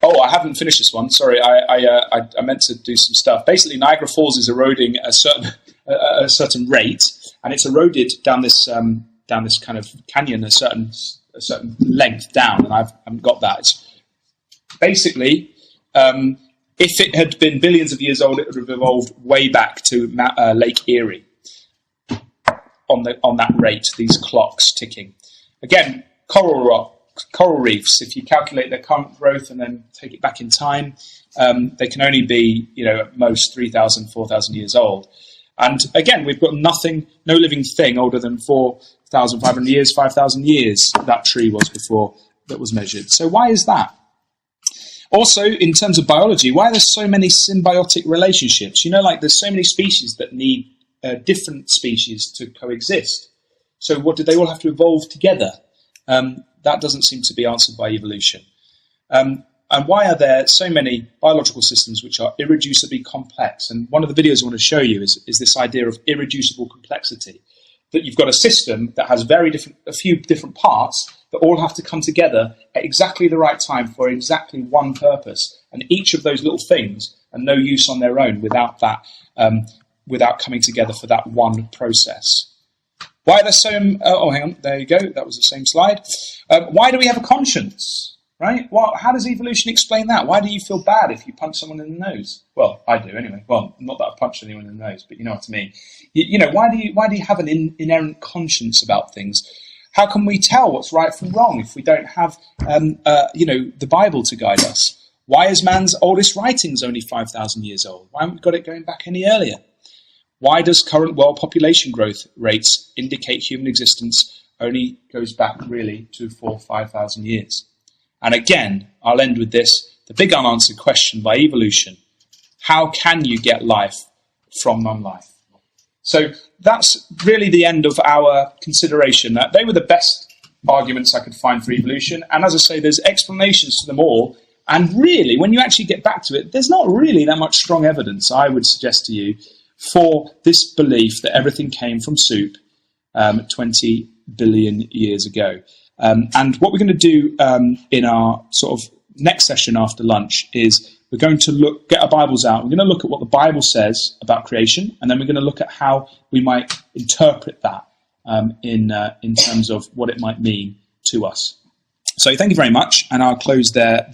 Oh, I haven't finished this one. Sorry, I meant to do some stuff. Basically, Niagara Falls is eroding a certain rate, and it's eroded down this kind of canyon a certain length down, and I haven't got that. It's basically, if it had been billions of years old, it would have evolved way back to Lake Erie on that rate. These clocks ticking. Again, coral reefs. If you calculate their current growth and then take it back in time, they can only be at most 3,000, 4,000 years old. And again, we've got no living thing older than 4,500 years, 5,000 years that tree was before that was measured. So why is that? Also, in terms of biology, why are there so many symbiotic relationships? There's so many species that need different species to coexist. So what did they all have to evolve together? That doesn't seem to be answered by evolution. And why are there so many biological systems which are irreducibly complex? And one of the videos I want to show you is this idea of irreducible complexity. That you've got a system that has a few different parts that all have to come together at exactly the right time for exactly one purpose. And each of those little things are no use on their own without coming together for that one process. Why are there so... hang on, there you go. That was the same slide. Why do we have a conscience? Right? Well, how does evolution explain that? Why do you feel bad if you punch someone in the nose? Well, I do anyway. Well, not that I've punched anyone in the nose, but you know what I mean. Why do you have an inherent conscience about things? How can we tell what's right from wrong if we don't have, the Bible to guide us? Why is man's oldest writings only 5,000 years old? Why haven't we got it going back any earlier? Why does current world population growth rates indicate human existence only goes back really to 4,000 or 5,000 years? And again, I'll end with this, the big unanswered question by evolution. How can you get life from non-life? So that's really the end of our consideration. They were the best arguments I could find for evolution. And as I say, there's explanations to them all. And really, when you actually get back to it, there's not really that much strong evidence, I would suggest to you, for this belief that everything came from soup 20 billion years ago. And what we're going to do in our sort of next session after lunch is we're going to get our Bibles out. We're going to look at what the Bible says about creation, and then we're going to look at how we might interpret that in terms of what it might mean to us. So thank you very much, and I'll close there.